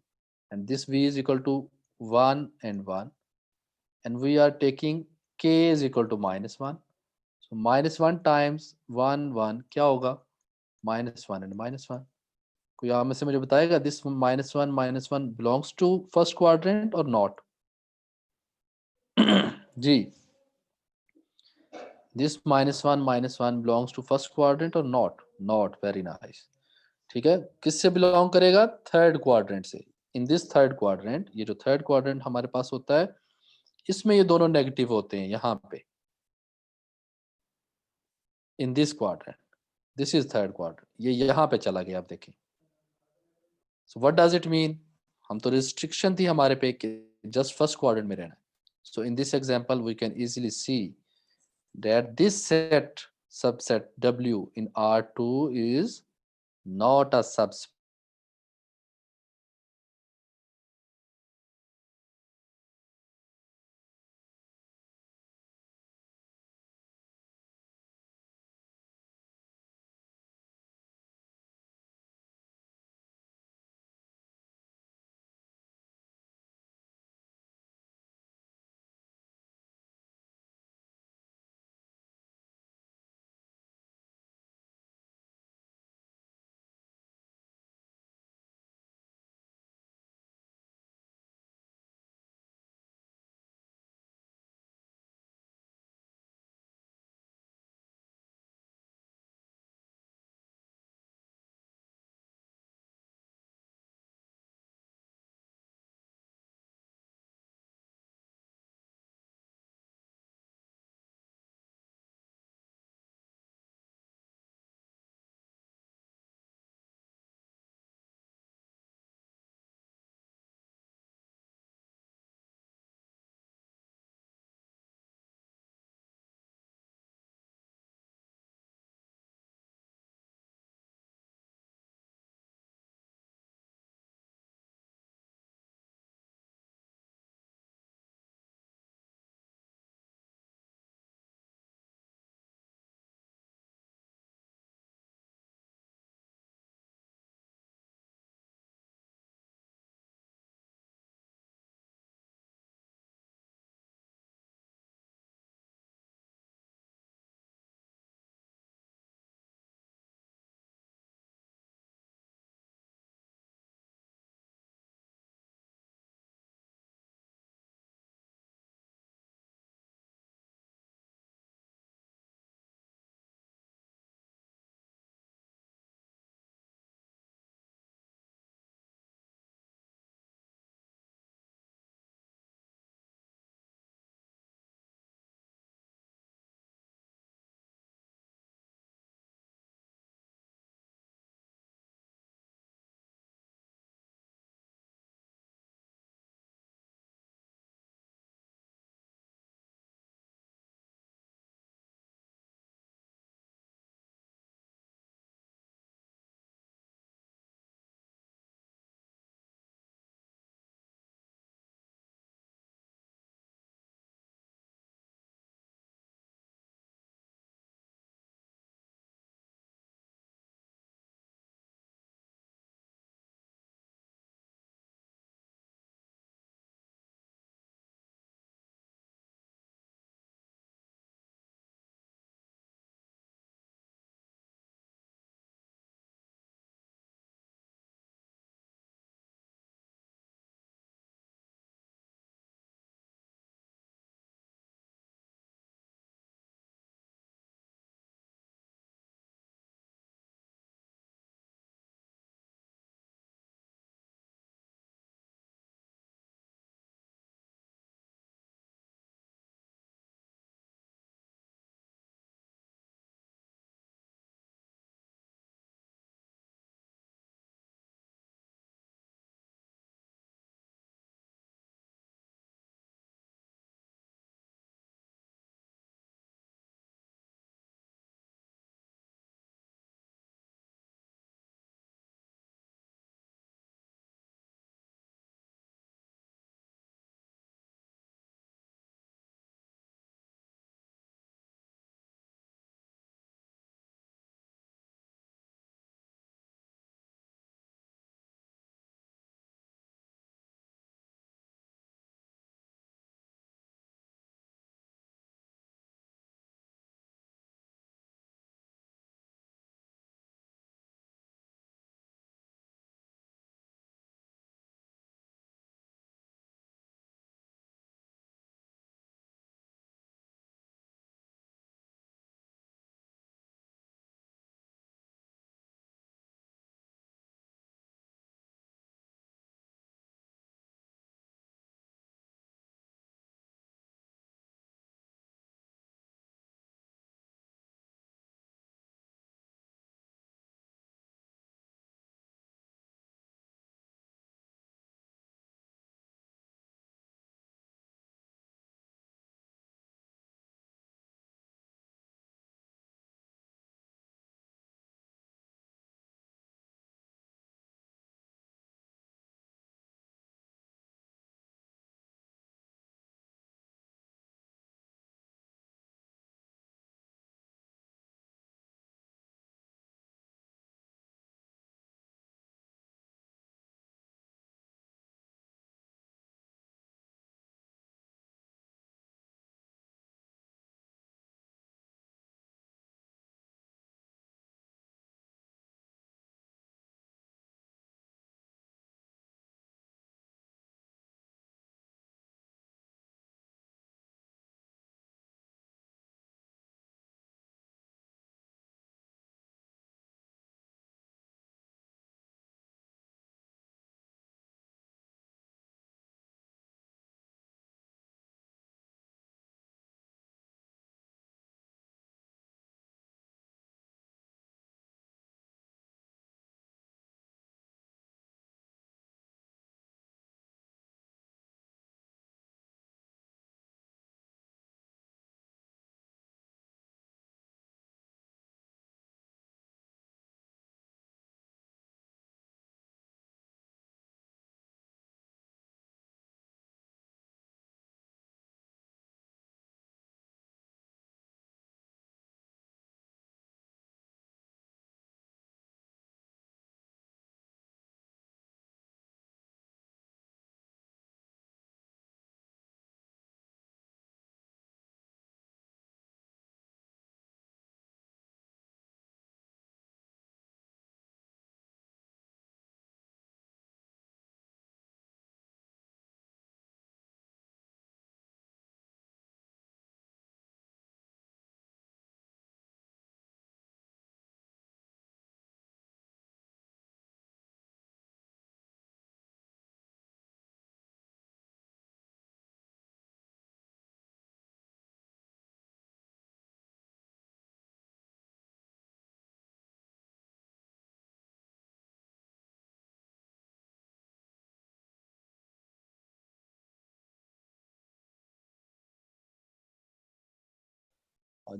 and this V is equal to 1 and 1, and we are taking K is equal to -1. So -1 times 1 1 क्या होगा, -1 and -1. कोई आप में से मुझे बताएगा this -1 belongs to first quadrant or not? Ji, this -1 belongs to first quadrant or not? Not. Very nice. ठीक है, किससे बिलोंग करेगा? थर्ड क्वाड्रेंट से. इन दिस थर्ड क्वाड्रेंट, ये जो थर्ड क्वाड्रेंट हमारे पास होता है, इसमें ये दोनों नेगेटिव होते हैं यहाँ पे. In this quadrant, this is third quadrant, ये यहाँ पे चला गया. आप देखें. सो व्हाट डज इट मीन? हम तो रिस्ट्रिक्शन थी हमारे पे कि जस्ट फर्स्ट क्वाड्रेंट में रहना. So in this example we can easily see that this set subset W in R2 is not a subset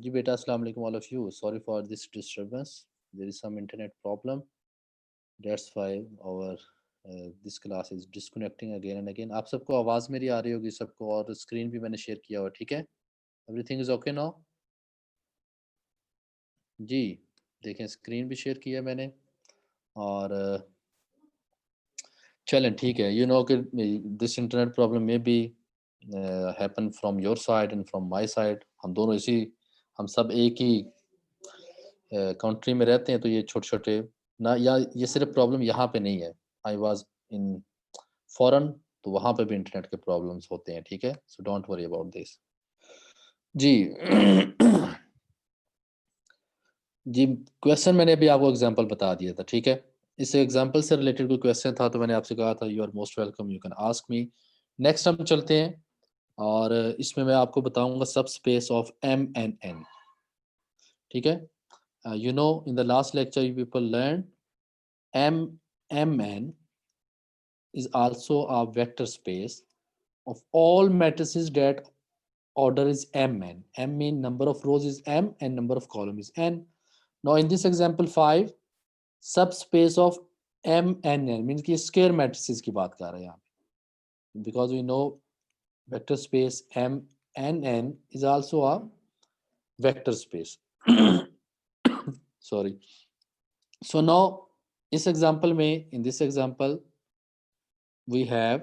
जी बेटा, अस्सलाम वालेकुम all of you. Sorry for this disturbance. There is some internet problem. That's why our this class is disconnecting again and again. आप सबको आवाज़ मेरी आ रही होगी सबको, और स्क्रीन भी मैंने शेयर किया हुआ, ठीक है? Everything is okay now? जी देखें, स्क्रीन भी शेयर किया मैंने, और चलें ठीक है. You know कि this internet problem may be happen from your side and from my side. हम दोनों हम सब एक ही कंट्री में रहते हैं, तो ये छोटे छोटे ना, या ये सिर्फ प्रॉब्लम यहाँ पे नहीं है. आई वॉज इन फॉरेन, तो वहाँ पे भी इंटरनेट के प्रॉब्लम्स होते हैं, ठीक है? So don't worry about this. जी जी, क्वेश्चन मैंने अभी आपको एग्जांपल बता दिया था, ठीक है? इस एग्जांपल से रिलेटेड कोई क्वेश्चन था तो मैंने आपसे कहा था you are most welcome, you can ask me. Next हम चलते हैं, और इसमें मैं आपको बताऊंगा सब स्पेस ऑफ MNN, ठीक है? You know, in the last lecture you people learned MN is also a vector space of all matrices that order is MN. M mean number of rows is M and number of columns is N. Now in this example 5, subspace of MNN means कि square matrices की बात कर रहे हैं यहाँ पे, because we know vector space MNN is also a vector space. Sorry. So now इस example में, in this example we have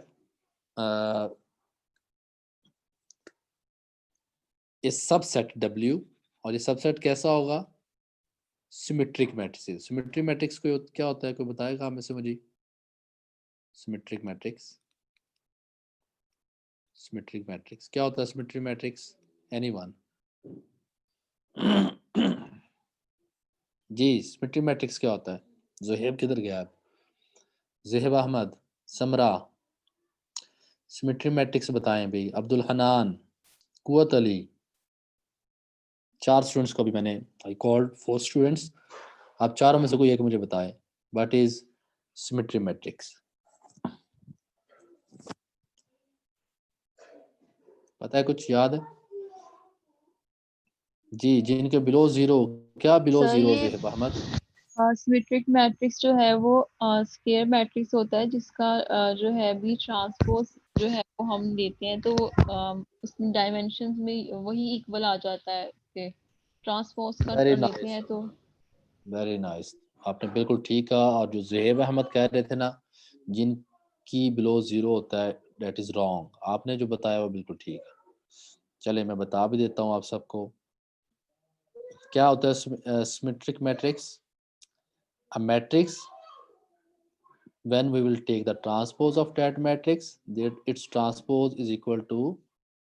a subset W, और ये सबसेट कैसा होगा? Symmetric matrix. सिमेट्रिक मैट्रिक्स को क्या होता है, कोई बताएगा हमें से मुझे? सिमेट्रिक मैट्रिक्स, सिमेट्रिक मैट्रिक्स क्या होता है? Symmetric matrix, anyone? जी, सिमेट्रिक मैट्रिक्स क्या होता है? ज़ुहैब किधर गया आप? ज़ुहैब अहमद, समरा, सिमेट्रिक मैट्रिक्स बताएं भाई. अब्दुल हनान, कुवत अली, 4 स्टूडेंट्स को भी मैंने, आई कॉल्ड 4 स्टूडेंट्स. आप चारों में से कोई एक मुझे बताएं व्हाट इज सिमेट्रिक मैट्रिक्स. पता है, कुछ याद है? जी, जिनके बिलो जीरो, क्या बिलो सर, जीरो? ये ज़ुहैब अहमद, सिमेट्रिक मैट्रिक्स जो है वो स्क्वायर मैट्रिक्स होता है, जिसका जो है भी ट्रांसपोज जो है वो हम लेते हैं, तो उस डायमेंशंस में वही इक्वल आ जाता है कि ट्रांसपोज कर वेरी लेते नाइस, हैं तो. वेरी नाइस, आपने बिल्कुल ठीक कहा. और जो ज़ुहैब अहमद कह रहे थे ना, जिनकी बिलो जीरो होता है, दैट इज रॉन्ग. आपने जो बताया वो बिल्कुल ठीक है. चले मैं बता भी देता हूँ आप सबको क्या होता है symmetric matrix. A matrix, when we will take the transpose of that matrix, that its transpose is equal to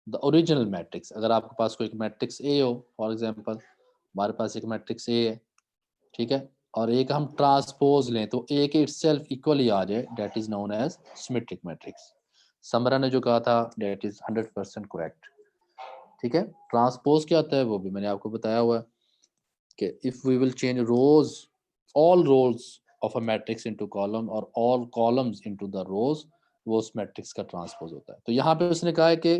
the original matrix. अगर आपके पास कोई मैट्रिक्स A हो, फॉर एग्जांपल हमारे पास एक मैट्रिक्स A है, ठीक है, और एक हम ट्रांसपोज लें तो A के इटसेल्फ इक्वल ही आ जाए, that is known as symmetric matrix. Samra ने जो कहा था दैट इज 100% करेक्ट, ठीक है. ट्रांसपोज क्या होता है वो भी मैंने आपको बताया हुआ है कि if we will change rows, all rows of a matrix into column or all columns into the rows, वो उस मैट्रिक्स का ट्रांसपोज होता है. तो यहाँ पे उसने कहा है कि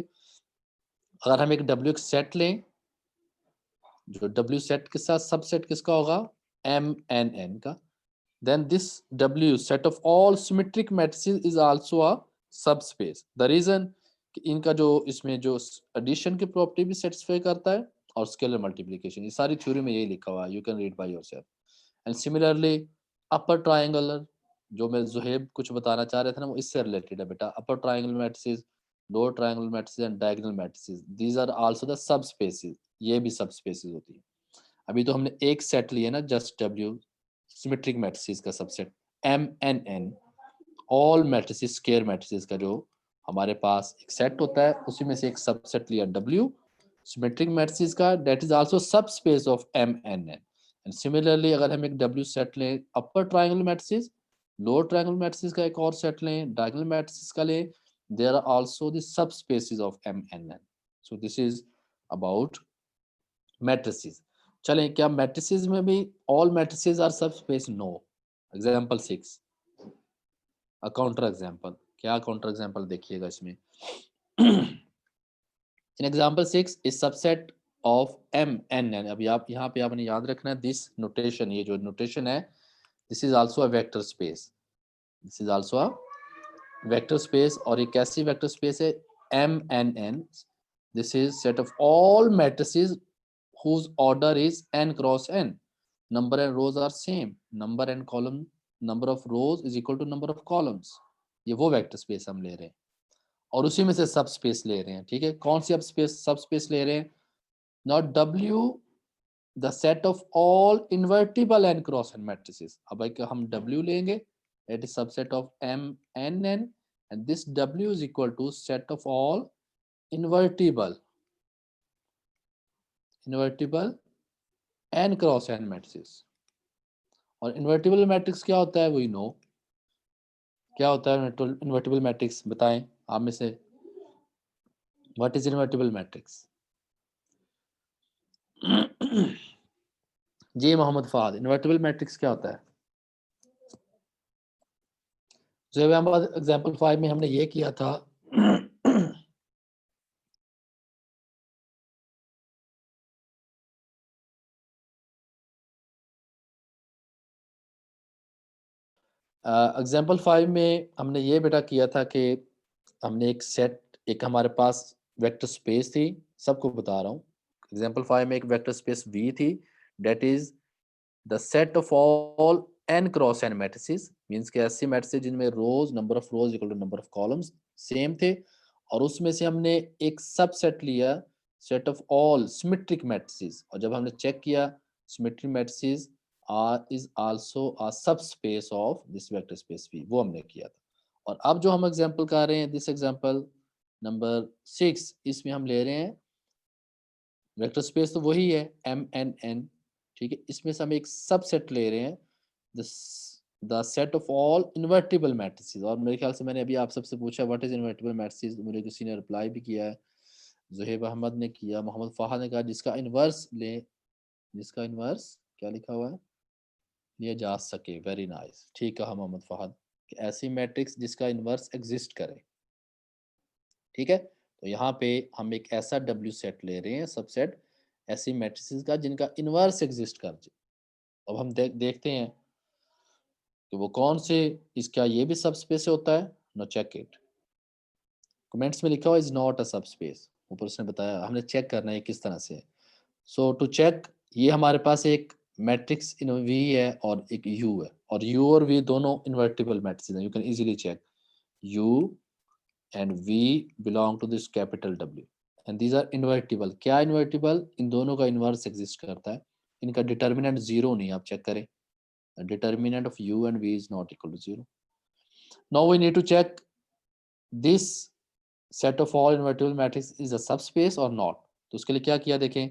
अगर हम एक W सेट लें, जो W सेट के साथ सबसेट किसका होगा? MNN का. then this W set of all symmetric matrices is also a subspace. the reason कि इनका जो इसमें जो एडिशन की प्रॉपर्टी भी सेटिस्फाई करता है और स्केलर मल्टीप्लिकेशन, ये सारी थ्योरी में यही लिखा हुआ है. You can read by yourself. And similarly upper triangular, जो मैं ज़ुहैब कुछ बताना चाह रहे थे ना, वो इससे रिलेटेड है बेटा. Upper triangular matrices, lower triangular matrices and diagonal matrices, these are also the subspaces. ये भी सब स्पेसेस होती है. अभी तो हमने एक सेट लिया ना, जस्ट W, सिमेट्रिक मैट्रिसेस का subset MNN. All matrices, square matrices का जो हमारे पास एक सेट होता है, उसी में से एक सबसेट लिया W सिमेट्रिक मैट्रिसेस का, that is also subspace of MNN. And similarly अगर हम एक W सेट लें upper triangular matrices, lower triangular matrices का एक और सेट लें, डायगोनल मैट्रिसेस का लें, there are also the subspaces of MNN. So this is about matrices. चलें, क्या मैट्रिसेस में भी all matrices are subspace? No. Example 6, a counter example. क्या काउंटर एग्जांपल देखिएगा इसमें. In example 6, a subset of M N N. अभी आप यहाँ पे आपने याद रखना है दिस नोटेशन, ये जो नोटेशन है this is also a vector space, this is also a vector space. और ये कैसी वेक्टर स्पेस है? M N N, this is set of all matrices whose order is n cross n, number and rows are same, number and column, number of rows is equal to number of columns। ये वो vector space हम ले रहे हैं और उसी में से सब स्पेस ले रहे हैं। ठीक है, कौन सी सब स्पेस ले रहे हैं? Not W, the set of all invertible n cross n matrices. अब एक हम W लेंगे, that is subset of m n n, and this W is equal to set of all invertible n cross n matrices. और invertible matrix क्या होता है? We know क्या होता है इन्वर्टिबल मैट्रिक्स, बताएं आप में से, व्हाट इज इन्वर्टिबल मैट्रिक्स? जी मोहम्मद फहद, इन्वर्टिबल मैट्रिक्स क्या होता है? जो हमारे एग्जांपल 5 में हमने ये किया था एग्जांपल 5 में हमने ये बेटा किया था कि हमने एक सेट, एक हमारे पास वेक्टर स्पेस थी, सबको बता रहा हूँ। एग्जांपल 5 में एक वेक्टर स्पेस V थी, that is the set of all n cross n matrices, means के ऐसे मैट्रिसेस जिनमें rows, number of rows equal to number of columns same थे, और उसमें से हमने एक सबसेट लिया, set of all symmetric matrices, और जब हमने चेक किया symmetric matrices is also a subspace of this vector space V, वो हमने किया था। और अब जो हम एग्जांपल कर रहे हैं, दिस एग्जांपल नंबर 6, इसमें हम ले रहे हैं वेक्टर स्पेस तो वही है m n n, ठीक है, इसमें से हम एक सबसेट ले रहे हैं, the set of all invertible matrices. और मेरे ख्याल से मैंने अभी आप सबसे पूछा व्हाट इज इन्वर्टिबल मैट्रिसेस, मुझे किसी ने रिप्लाई भी किया है, जुहैब अहमद ने किया, मोहम्मद फहद ने कहा जिसका इन्वर्स ले, जिसका इन्वर्स क्या लिखा हुआ है, लिए जा सके। वेरी नाइस, ठीक है मोहम्मद फहद, कि ऐसी मैट्रिक्स जिसका इन्वर्स एग्जिस्ट करे। ठीक है, तो यहाँ पे हम एक ऐसा W सेट ले रहे हैं, सबसेट ऐसी मैट्रिसेस का जिनका इन्वर्स एग्जिस्ट कर जाए। अब हम देखते हैं कि वो कौन से, इसका ये भी सबस्पेस होता है? No, check it. कमेंट्स में लिखा हुआ इज नॉट अ सबस्पेस, ऊपर उसने बताया, हमने चेक करना है किस तरह से। सो टू चेक, ये हमारे पास एक मैट्रिक्स इन V है और एक U है, और U और V दोनों इन्वर्टिबल मैट्रिसेस हैं, you can easily check U and V belong to this capital W and these are invertible। क्या इन्वर्टिबल? इन दोनों का इन्वर्स एग्जिस्ट करता है, इनका डिटर्मिनेंट जीरो नहीं, आप चेक करें, determinant of U and V is not equal to 0। now we need to check this set of all invertible matrix is a subspace or not। तो उसके लिए क्या किया देखें,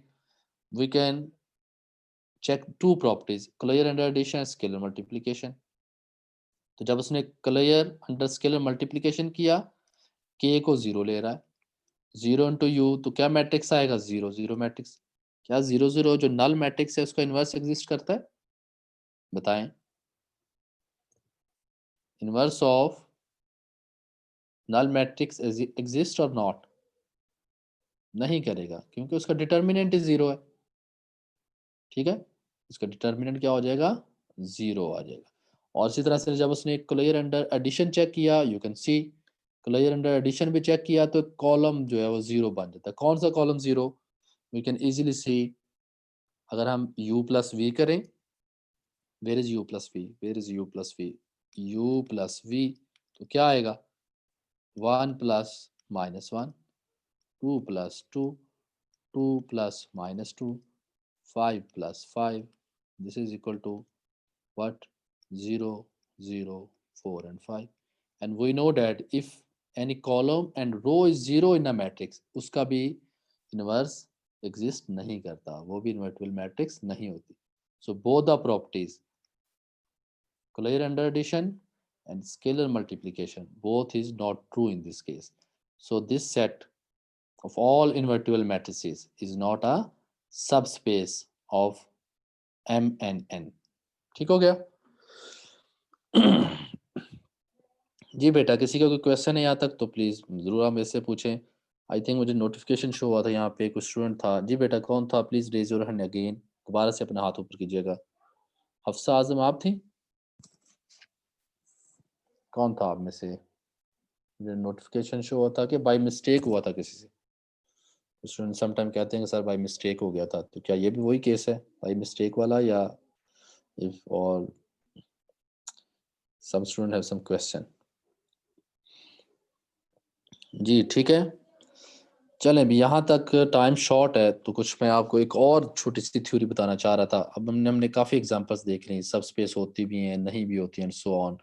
we can check two properties, Collier under addition and scalar multiplication। तो जब उसने Collier under scalar multiplication किया, K को 0 ले रहा है, 0 इंटू U, तो क्या मैट्रिक्स आएगा? 0 0 मैट्रिक्स। क्या 0 0 जो नल मैट्रिक्स है उसका इन्वर्स एग्जिस्ट करता है? बताएं, inverse of null matrix exist और नॉट? नहीं करेगा, क्योंकि उसका डिटर्मिनेंट ही 0 है। ठीक है, उसका डिटर्मिनेंट क्या हो जाएगा? 0 आ जाएगा। और इसी तरह से जब उसने क्लियर अंडर एडिशन चेक किया, you can see clear under addition भी चेक किया तो कॉलम जो है वो 0 बन जाता है। कौन सा column 0? We can easily see, अगर हम U प्लस V करें, where is U plus V, where is U plus V, U plus V, तो क्या आएगा? 1 plus minus 1, 2 plus 2, 2 plus minus 2, 5 plus 5, this is equal to what? 0 0 4 and 5। and we know that if any column and row is 0 in a matrix, उसका भी inverse exist नहीं करता, वो भी invertible matrix नहीं होती। so both the properties, Collier under addition and scalar multiplication, both is not true in this case। so this set of all invertible matrices is not a subspace of M and N। ठीक हो गया? जी बेटा, किसी का कोई question है यहाँ तक तो प्लीज जरूर आप मेरे से पूछें। आई थिंक मुझे नोटिफिकेशन शो हुआ था यहाँ पे, कुछ स्टूडेंट था। जी बेटा कौन था? Please raise your hand again, दोबारा से अपना हाथ ऊपर कीजिएगा। हफ्सा आजम आप थी? कौन था आप में से? मुझे नोटिफिकेशन शो हुआ था कि बाय मिस्टेक हुआ था किसी से। स्टूडेंट समटाइम कहते हैं कि सर बाय मिस्टेक हो गया था, तो क्या ये भी वही केस है बाय मिस्टेक वाला, या इफ और some student have some question? जी ठीक है, चलें अभी यहाँ तक टाइम शॉर्ट है तो कुछ मैं आपको एक और छोटी सी थ्योरी बताना चाह रहा था। अब हमने काफ़ी एग्जांपल्स देख ली, सब स्पेस होती भी हैं नहीं भी होती हैं, सो ऑन।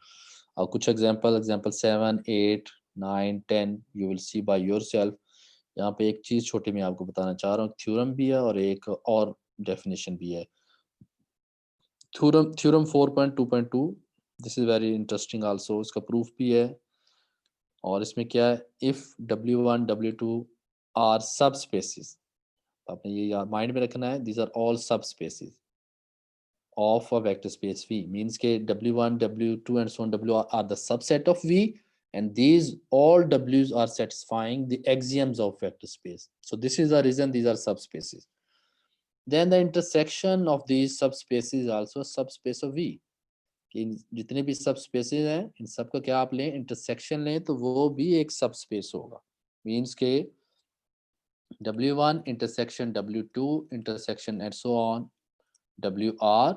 और कुछ example 7, 8, 9, 10 you will see by yourself. यहाँ पे एक चीज़ छोटी मैं आपको बताना चाह रहा हूँ, थ्योरम भी है और एक और डेफिनेशन भी है। Theorem 4.2.2, this is very interesting also, इसका प्रूफ भी है। और इसमें क्या है, इफ W1 W2 आर सब स्पेसिस, आपने ये माइंड में रखना है, these are all subspaces of a vector space V, means के W1 W2 and so on W are the subset of V, and these all W's are satisfying the axioms of vector space. So this is the reason these are subspaces. Then the intersection of these subspaces is also a subspace of V, कि जितने भी सब spaces हैं इन सब का क्या आप लें, इंटरसेक्शन लें, तो वो भी एक सब स्पेस होगा। मीन्स के W1 intersection W2 intersection and so on WR,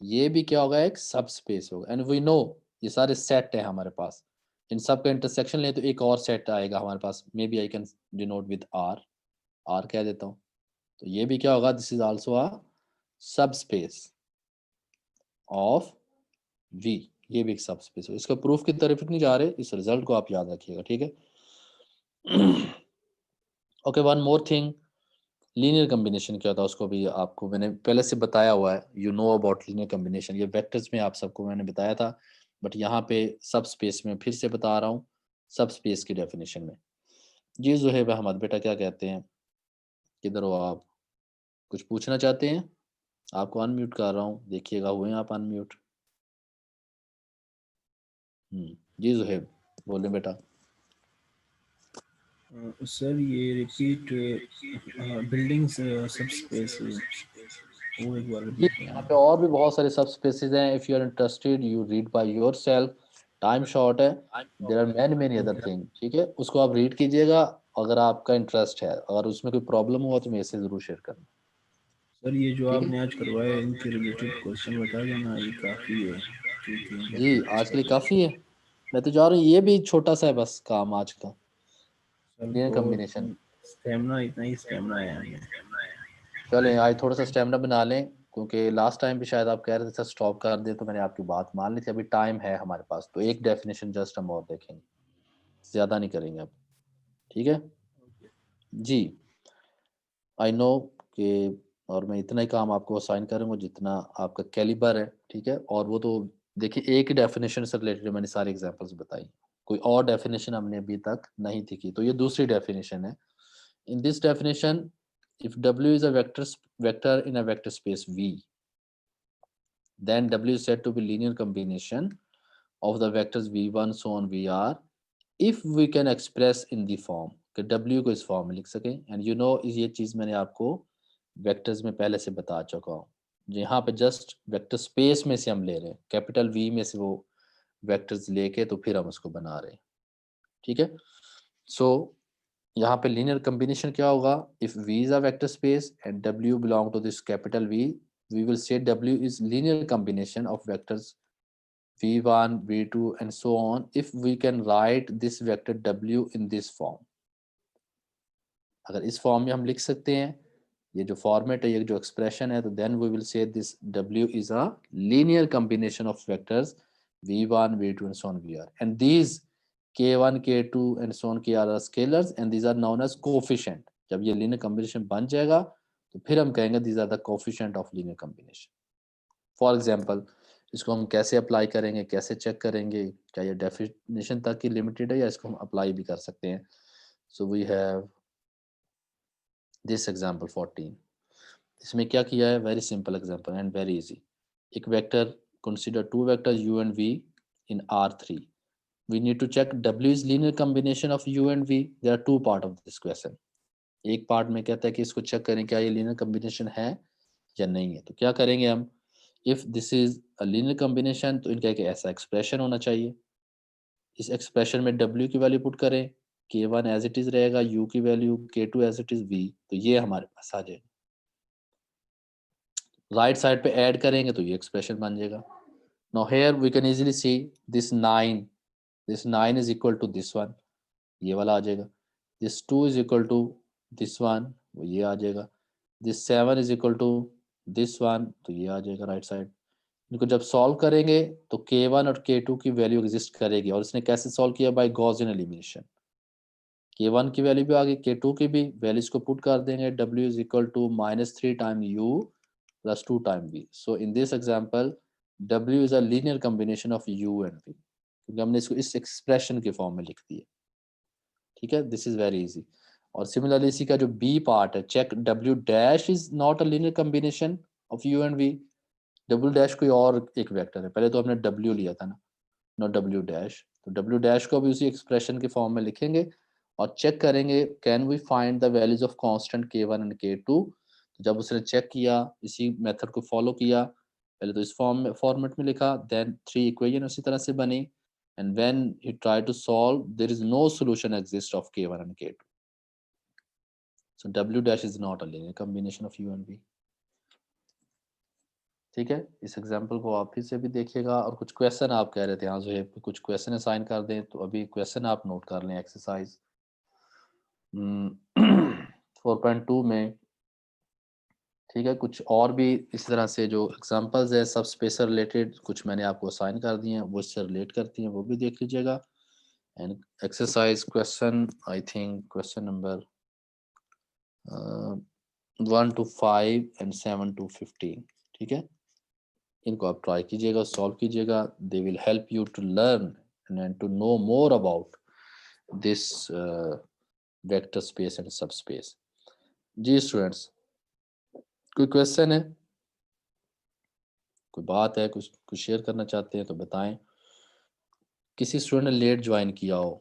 ये भी क्या होगा, एक सब स्पेस होगा। एंड वी नो ये सारे सेट है हमारे पास, इन सब का इंटरसेक्शन लें तो एक और सेट आएगा हमारे पास, maybe I can denote with R कह देता हूँ, तो ये भी क्या होगा, this is also a subspace of V, ये भी एक सब स्पेस है। इसका प्रूफ की तरफ नहीं जा रहे, इस रिजल्ट को आप याद रखिएगा, ठीक है। Okay, one more thing, linear combination क्या होता है उसको भी आपको मैंने पहले से बताया हुआ है, you know about linear combination. ये वेक्टर्स में आप सबको मैंने बताया था, बट यहाँ पे सब स्पेस में फिर से बता रहा हूँ, सब स्पेस की डेफिनेशन में। जी जुहैब अहमद बेटा क्या कहते हैं, किधर हो आप, कुछ पूछना चाहते हैं? आपको अनम्यूट कर रहा हूँ, देखिएगा हुए आप अनम्यूट। जी जुहैब बोलें बेटा। सर ये रिपीट बिल्डिंग्स सब स्पेस वो एक बार जी, रिपीट यहाँ पे और भी बहुत सारे सब स्पेसेस हैं, if you are interested you read by yourself, time short है, there are many other thing, ठीक है, उसको आप रीड कीजिएगा अगर आपका इंटरेस्ट है, अगर उसमें कोई प्रॉब्लम हुआ तो मेरे से जरूर शेयर करना। सर ये जो ठीक है? आपने आज करवाया इनके रिलेटेड क्वेश्चन बता देना, ये काफ़ी है। जी आज के लिए काफ़ी है, मैं तो जा रहा हूँ, ये भी छोटा सा है बस काम आज का, लीनियर कॉम्बिनेशन। स्टेमिना, इतना ही स्टेमिना है हमें। चलें आज थोड़ा सा स्टेमिना बना लें, क्योंकि लास्ट टाइम भी शायद आप कह रहे थे सर स्टॉप कर दें, तो मैंने आपकी बात मान ली थी, अभी टाइम है हमारे पास, तो एक डेफिनेशन जस्ट हम और देखेंगे, ज़्यादा नहीं करेंगे अब, ठीक है जी। आई नो कि, और मैं इतना ही काम आपको असाइन करूँगा जितना आपका कैलिबर है, ठीक है। और वो तो देखिए एक ही डेफिनेशन से रिलेटेड मैंने सारे एग्जांपल्स बताई, कोई और डेफिनेशन हमने अभी तक नहीं थी की, तो ये दूसरी डेफिनेशन है। In this definition, if W is a vector in a vector space V, then W is said to be linear combination of the vectors V1 so on VR, if we can express in the form, कि W को इस form में लिख सकें। And you know ये चीज़ मैंने आपको vectors में पहले से बता चुका हूँ, यहाँ पे जस्ट वेक्टर स्पेस में से हम ले रहे हैं, कैपिटल V में से वो वेक्टर्स लेके तो फिर हम उसको बना रहे हैं, ठीक है। सो यहाँ पे लीनियर कॉम्बिनेशन क्या होगा, if V is a vector space and W belong to this capital V, we will say W is linear combination of vectors V1, V2 and so on, if we can write this vector W in this form। अगर इस form में हम लिख सकते हैं, ये जो format है, ये जो एक्सप्रेशन है, तो then we will say this W is a linear combination of vectors V1, V2 and so on VR, and these K1, K2 and so on K are scalars and these are known as coefficient। जब ये linear combination बन जाएगा तो फिर हम कहेंगे these are the coefficient of linear combination। For example इसको हम कैसे अप्लाई करेंगे, कैसे चेक करेंगे, क्या ये डेफिनेशन तक ही लिमिटेड है या इसको हम अप्लाई भी कर सकते हैं। So we have this example 14, इसमें क्या किया है, very simple example and very easy. एक vector, consider two vector U and V in R3, we need to check W is linear combination of U and V. There are two part of this question. एक part में कहता है कि इसको check करें क्या ये लीनियर कॉम्बिनेशन है या नहीं है। तो क्या करेंगे हम, if this is a linear combination तो इनका एक ऐसा एक्सप्रेशन होना चाहिए, इस एक्सप्रेशन में W की वैल्यू पुट करें, K1 एज इट इज रहेगा, U की value, K2 as it is V, तो ये हमारे पास आ जाएगा। राइट साइड पे ऐड करेंगे तो ये एक्सप्रेशन बन जाएगा। Now here we can easily see this 9 is equal to this one, ये वाला आ जाएगा। This 2 is equal to this one, वो ये आ जाएगा। This 7 is equal to this one, तो ये आ जाएगा राइट साइड। इनको जब सॉल्व करेंगे तो K1 और K2 की वैल्यू एग्जिस्ट करेगी, और इसने कैसे सॉल्व किया, बाय गॉसियन एलिमिनेशन। K1 की वैल्यू भी आ गई, K2 की भी, वैल्यूज को पुट कर देंगे, W is equal to -3 time U plus 2 time V। So in this example W is a linear combination of U and V, क्योंकि हमने इसको इस एक्सप्रेशन के फॉर्म में लिख दिया। ठीक है, दिस इज वेरी इजी। और सिमिलरली इसी का जो बी पार्ट है, check W dash is not a linear combination of U and V। W dash कोई और एक वेक्टर है, पहले तो हमने W लिया था ना, नॉट W डैश, तो W डैश को भी उसी एक्सप्रेशन के फॉर्म में लिखेंगे और चेक करेंगे can we find the values of constant K1 and K2। तो जब उसने चेक किया, इसी मेथड को फॉलो किया, पहले तो इस फॉर्मेट में लिखा, देन 3 इक्वेशन उसी तरह से बनी, and when he try to solve there is no solution exist of K1 and K2। So W dash is not a linear combination of U and V। ठीक है, इस एग्जाम्पल को आप फिर से भी देखिएगा। और कुछ क्वेश्चन आप कह रहे थे, हाँ जो कुछ क्वेश्चन असाइन कर दें, तो अभी क्वेश्चन आप नोट कर लें। एक्सरसाइज 4.2 में, ठीक है, कुछ और भी इस तरह से जो एग्जांपल्स है सब स्पेस से रिलेटेड, कुछ मैंने आपको असाइन कर दिए हैं, वो इससे रिलेट करती हैं, वो भी देख लीजिएगा। And exercise question, I think question number 1 to 5 and 7 to 15, ठीक है, इनको आप ट्राई कीजिएगा, सॉल्व कीजिएगा। They will help you to learn and to know more about this vector space and subspace. जी स्टूडेंट्स, कोई क्वेश्चन है, कोई बात है, कुछ शेयर करना चाहते हैं तो बताएं। किसी स्टूडेंट ने लेट ज्वाइन किया हो,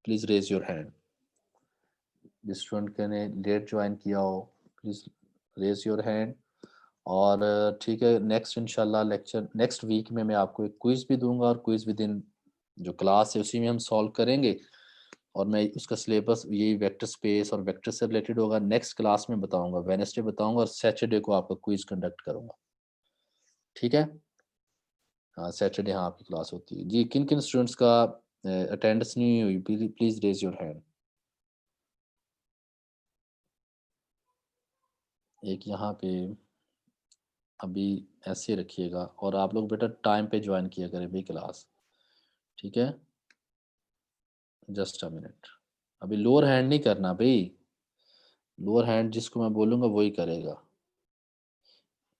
प्लीज रेज योर हैंड। जिस स्टूडेंट ने लेट ज्वाइन किया हो, प्लीज रेज योर हैंड। और ठीक है, नेक्स्ट इंशाल्लाह लेक्चर, नेक्स्ट वीक में मैं आपको एक क्विज भी दूंगा, और क्विज विद इन जो क्लास है उसी में हम सॉल्व करेंगे। और मैं उसका सिलेबस यही वेक्टर स्पेस और वेक्टर से रिलेटेड होगा, नेक्स्ट क्लास में बताऊंगा, वेडनेसडे बताऊंगा, और सैटरडे को आपका क्विज कंडक्ट करूंगा। ठीक है, हाँ सैटरडे हाँ आपकी क्लास होती है। जी, किन किन स्टूडेंट्स का अटेंडेंस नहीं हुई, प्लीज रेज योर हैंड। एक यहाँ पे अभी ऐसे रखिएगा, और आप लोग बेटा टाइम पे ज्वाइन किया करें भाई क्लास, ठीक है। जस्ट अ मिनट, अभी लोअर हैंड नहीं करना भाई, लोअर हैंड जिसको मैं बोलूँगा वही करेगा,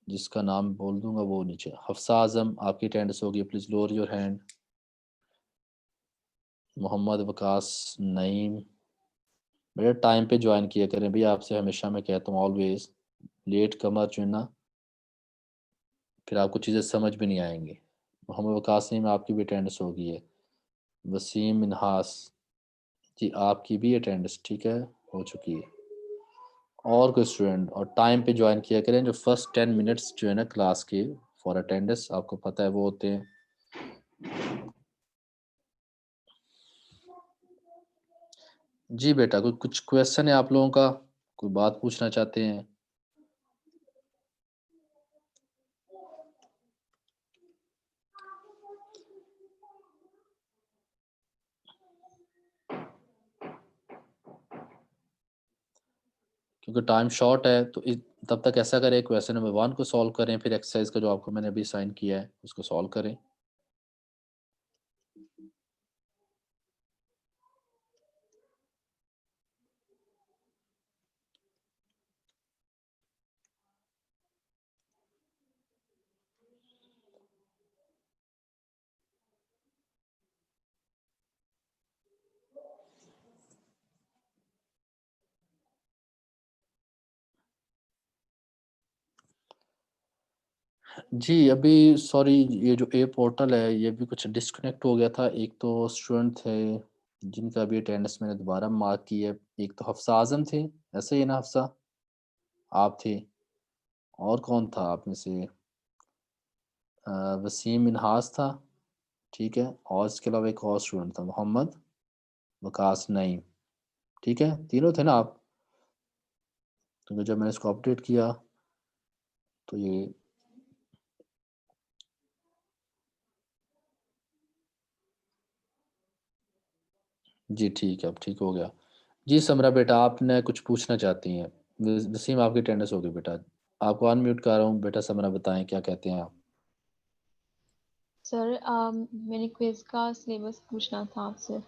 जिसका नाम बोल दूंगा वो नीचे। हफ्सा आजम, आपकी अटेंडेंस होगी, please lower your hand. Mohammad Waqas Naeem, बेटा टाइम पे ज्वाइन किया करें भैया, आपसे हमेशा मैं कहता हूँ, ऑलवेज लेट कमर चुनना, फिर आपको चीज़ें समझ भी नहीं आएंगी। मोहम्मद वकास नईम, आपकी भी अटेंडेंस होगी है। वसीम मिनहास जी, आपकी भी अटेंडेंस ठीक है हो चुकी है। और कोई स्टूडेंट, और टाइम पे ज्वाइन किया करें, जो फर्स्ट 10 मिनट्स जो है ना क्लास के फॉर अटेंडेंस, आपको पता है वो होते हैं। जी बेटा, कुछ क्वेश्चन है आप लोगों का, कोई बात पूछना चाहते हैं? क्योंकि टाइम शॉर्ट है, तो तब तक ऐसा करें, क्वेश्चन नंबर 1 को सॉल्व करें, फिर एक्सरसाइज का जो आपको मैंने अभी साइन किया है उसको सॉल्व करें। जी अभी सॉरी, ये जो ए पोर्टल है ये भी कुछ डिस्कनेक्ट हो गया था। एक तो स्टूडेंट थे जिनका भी अटेंडेंस मैंने दोबारा मार्क की है। एक तो हफ्सा आजम थे, ऐसे ही ना हफ्सा? आप थे, और कौन था आप में से? वसीम मिनहास था, ठीक है। और इसके अलावा एक और स्टूडेंट था मोहम्मद वकास नईम, ठीक है। तीनों थे ना आप? तो जब मैंने इसको अपडेट किया तो ये जी ठीक है, अब ठीक हो गया। जी समरा बेटा, आपने कुछ पूछना चाहती हैं? वसीम आपकी अटेंडेंस होगी बेटा। आपको अनम्यूट कर रहा हूँ बेटा। समरा बताएं क्या कहते हैं आप? सर मैंने क्विज का सिलेबस पूछना था आपसे।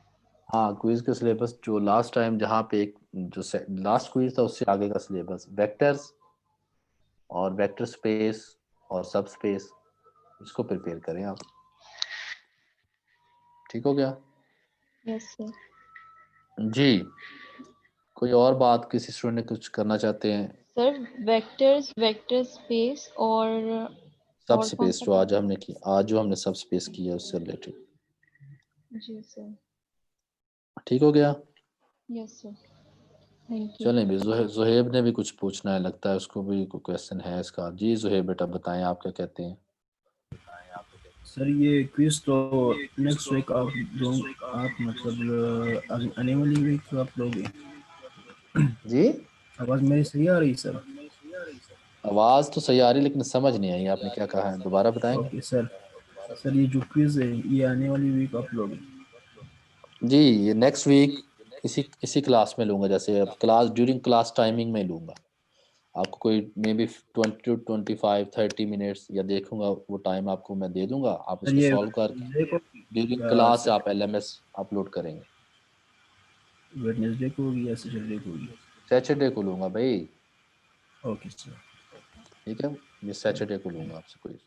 हाँ, क्विज का सिलेबस जो लास्ट टाइम जहाँ पे एक जो लास्ट क्विज था उससे आगे का सिलेबस, वेक्टर्स और वेक्टर स्पेस और सब स्पेस, इसको प्रिपेयर करें आप। ठीक हो गया? Yes sir. जी कोई और बात किसी स्टूडेंट ने कुछ करना चाहते हैं? सर वेक्टर्स, वेक्टर स्पेस और सब कौन स्पेस सा जो था? आज हमने की, आज जो हमने सब स्पेस की है उससे रिलेटेड। जी सर। ठीक हो गया? Yes sir, thank you. चलें भी, जुहेब ने भी कुछ पूछना है लगता है, उसको भी कोई क्वेश्चन है इसका। जी जुहेब बेटा बताएं आप क्या कहते हैं? सर ये क्विज तो नेक्स्ट वीक आप मतलब आने वाली वीक आप लोगे? जी आवाज मेरी सही आ रही सर? आवाज़ तो सही आ रही लेकिन समझ नहीं आई आपने क्या कहा है, दोबारा बताएंगे? Okay sir. सर ये जो क्विज है ये आने वाली वीक आप लोगे? जी ये नेक्स्ट वीक इसी इसी क्लास में लूँगा, जैसे अब क्लास ड्यूरिंग क्लास टाइमिंग में लूँगा। आपको कोई मे बी 20 to 25 30 मिनट्स या देखूंगा वो टाइम आपको मैं दे दूंगा, आप सर उसको ये सॉल्व करके वेडनेसडे को ड्यूरिंग या क्लास आप LMS अपलोड करेंगे। वेडनेसडे को होगी या सैटरडे को होगी? सैटरडे को लूँगा भाई। Okay sir. ठीक है, ये सैटरडे को लूँगा आपसे कोई।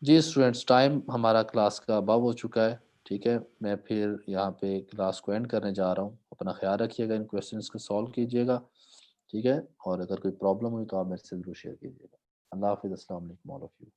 जी स्टूडेंट्स, टाइम हमारा क्लास का अब हो चुका है। ठीक है, मैं फिर यहाँ पे क्लास को एंड करने जा रहा हूँ। अपना ख्याल रखिएगा, इन क्वेश्चंस को सॉल्व कीजिएगा। ठीक है, और अगर कोई प्रॉब्लम हुई तो आप मेरे से ज़रूर शेयर कीजिएगा। अल्लाह हाफिज़, अस्सलाम वालेकुम ऑल ऑफ यू।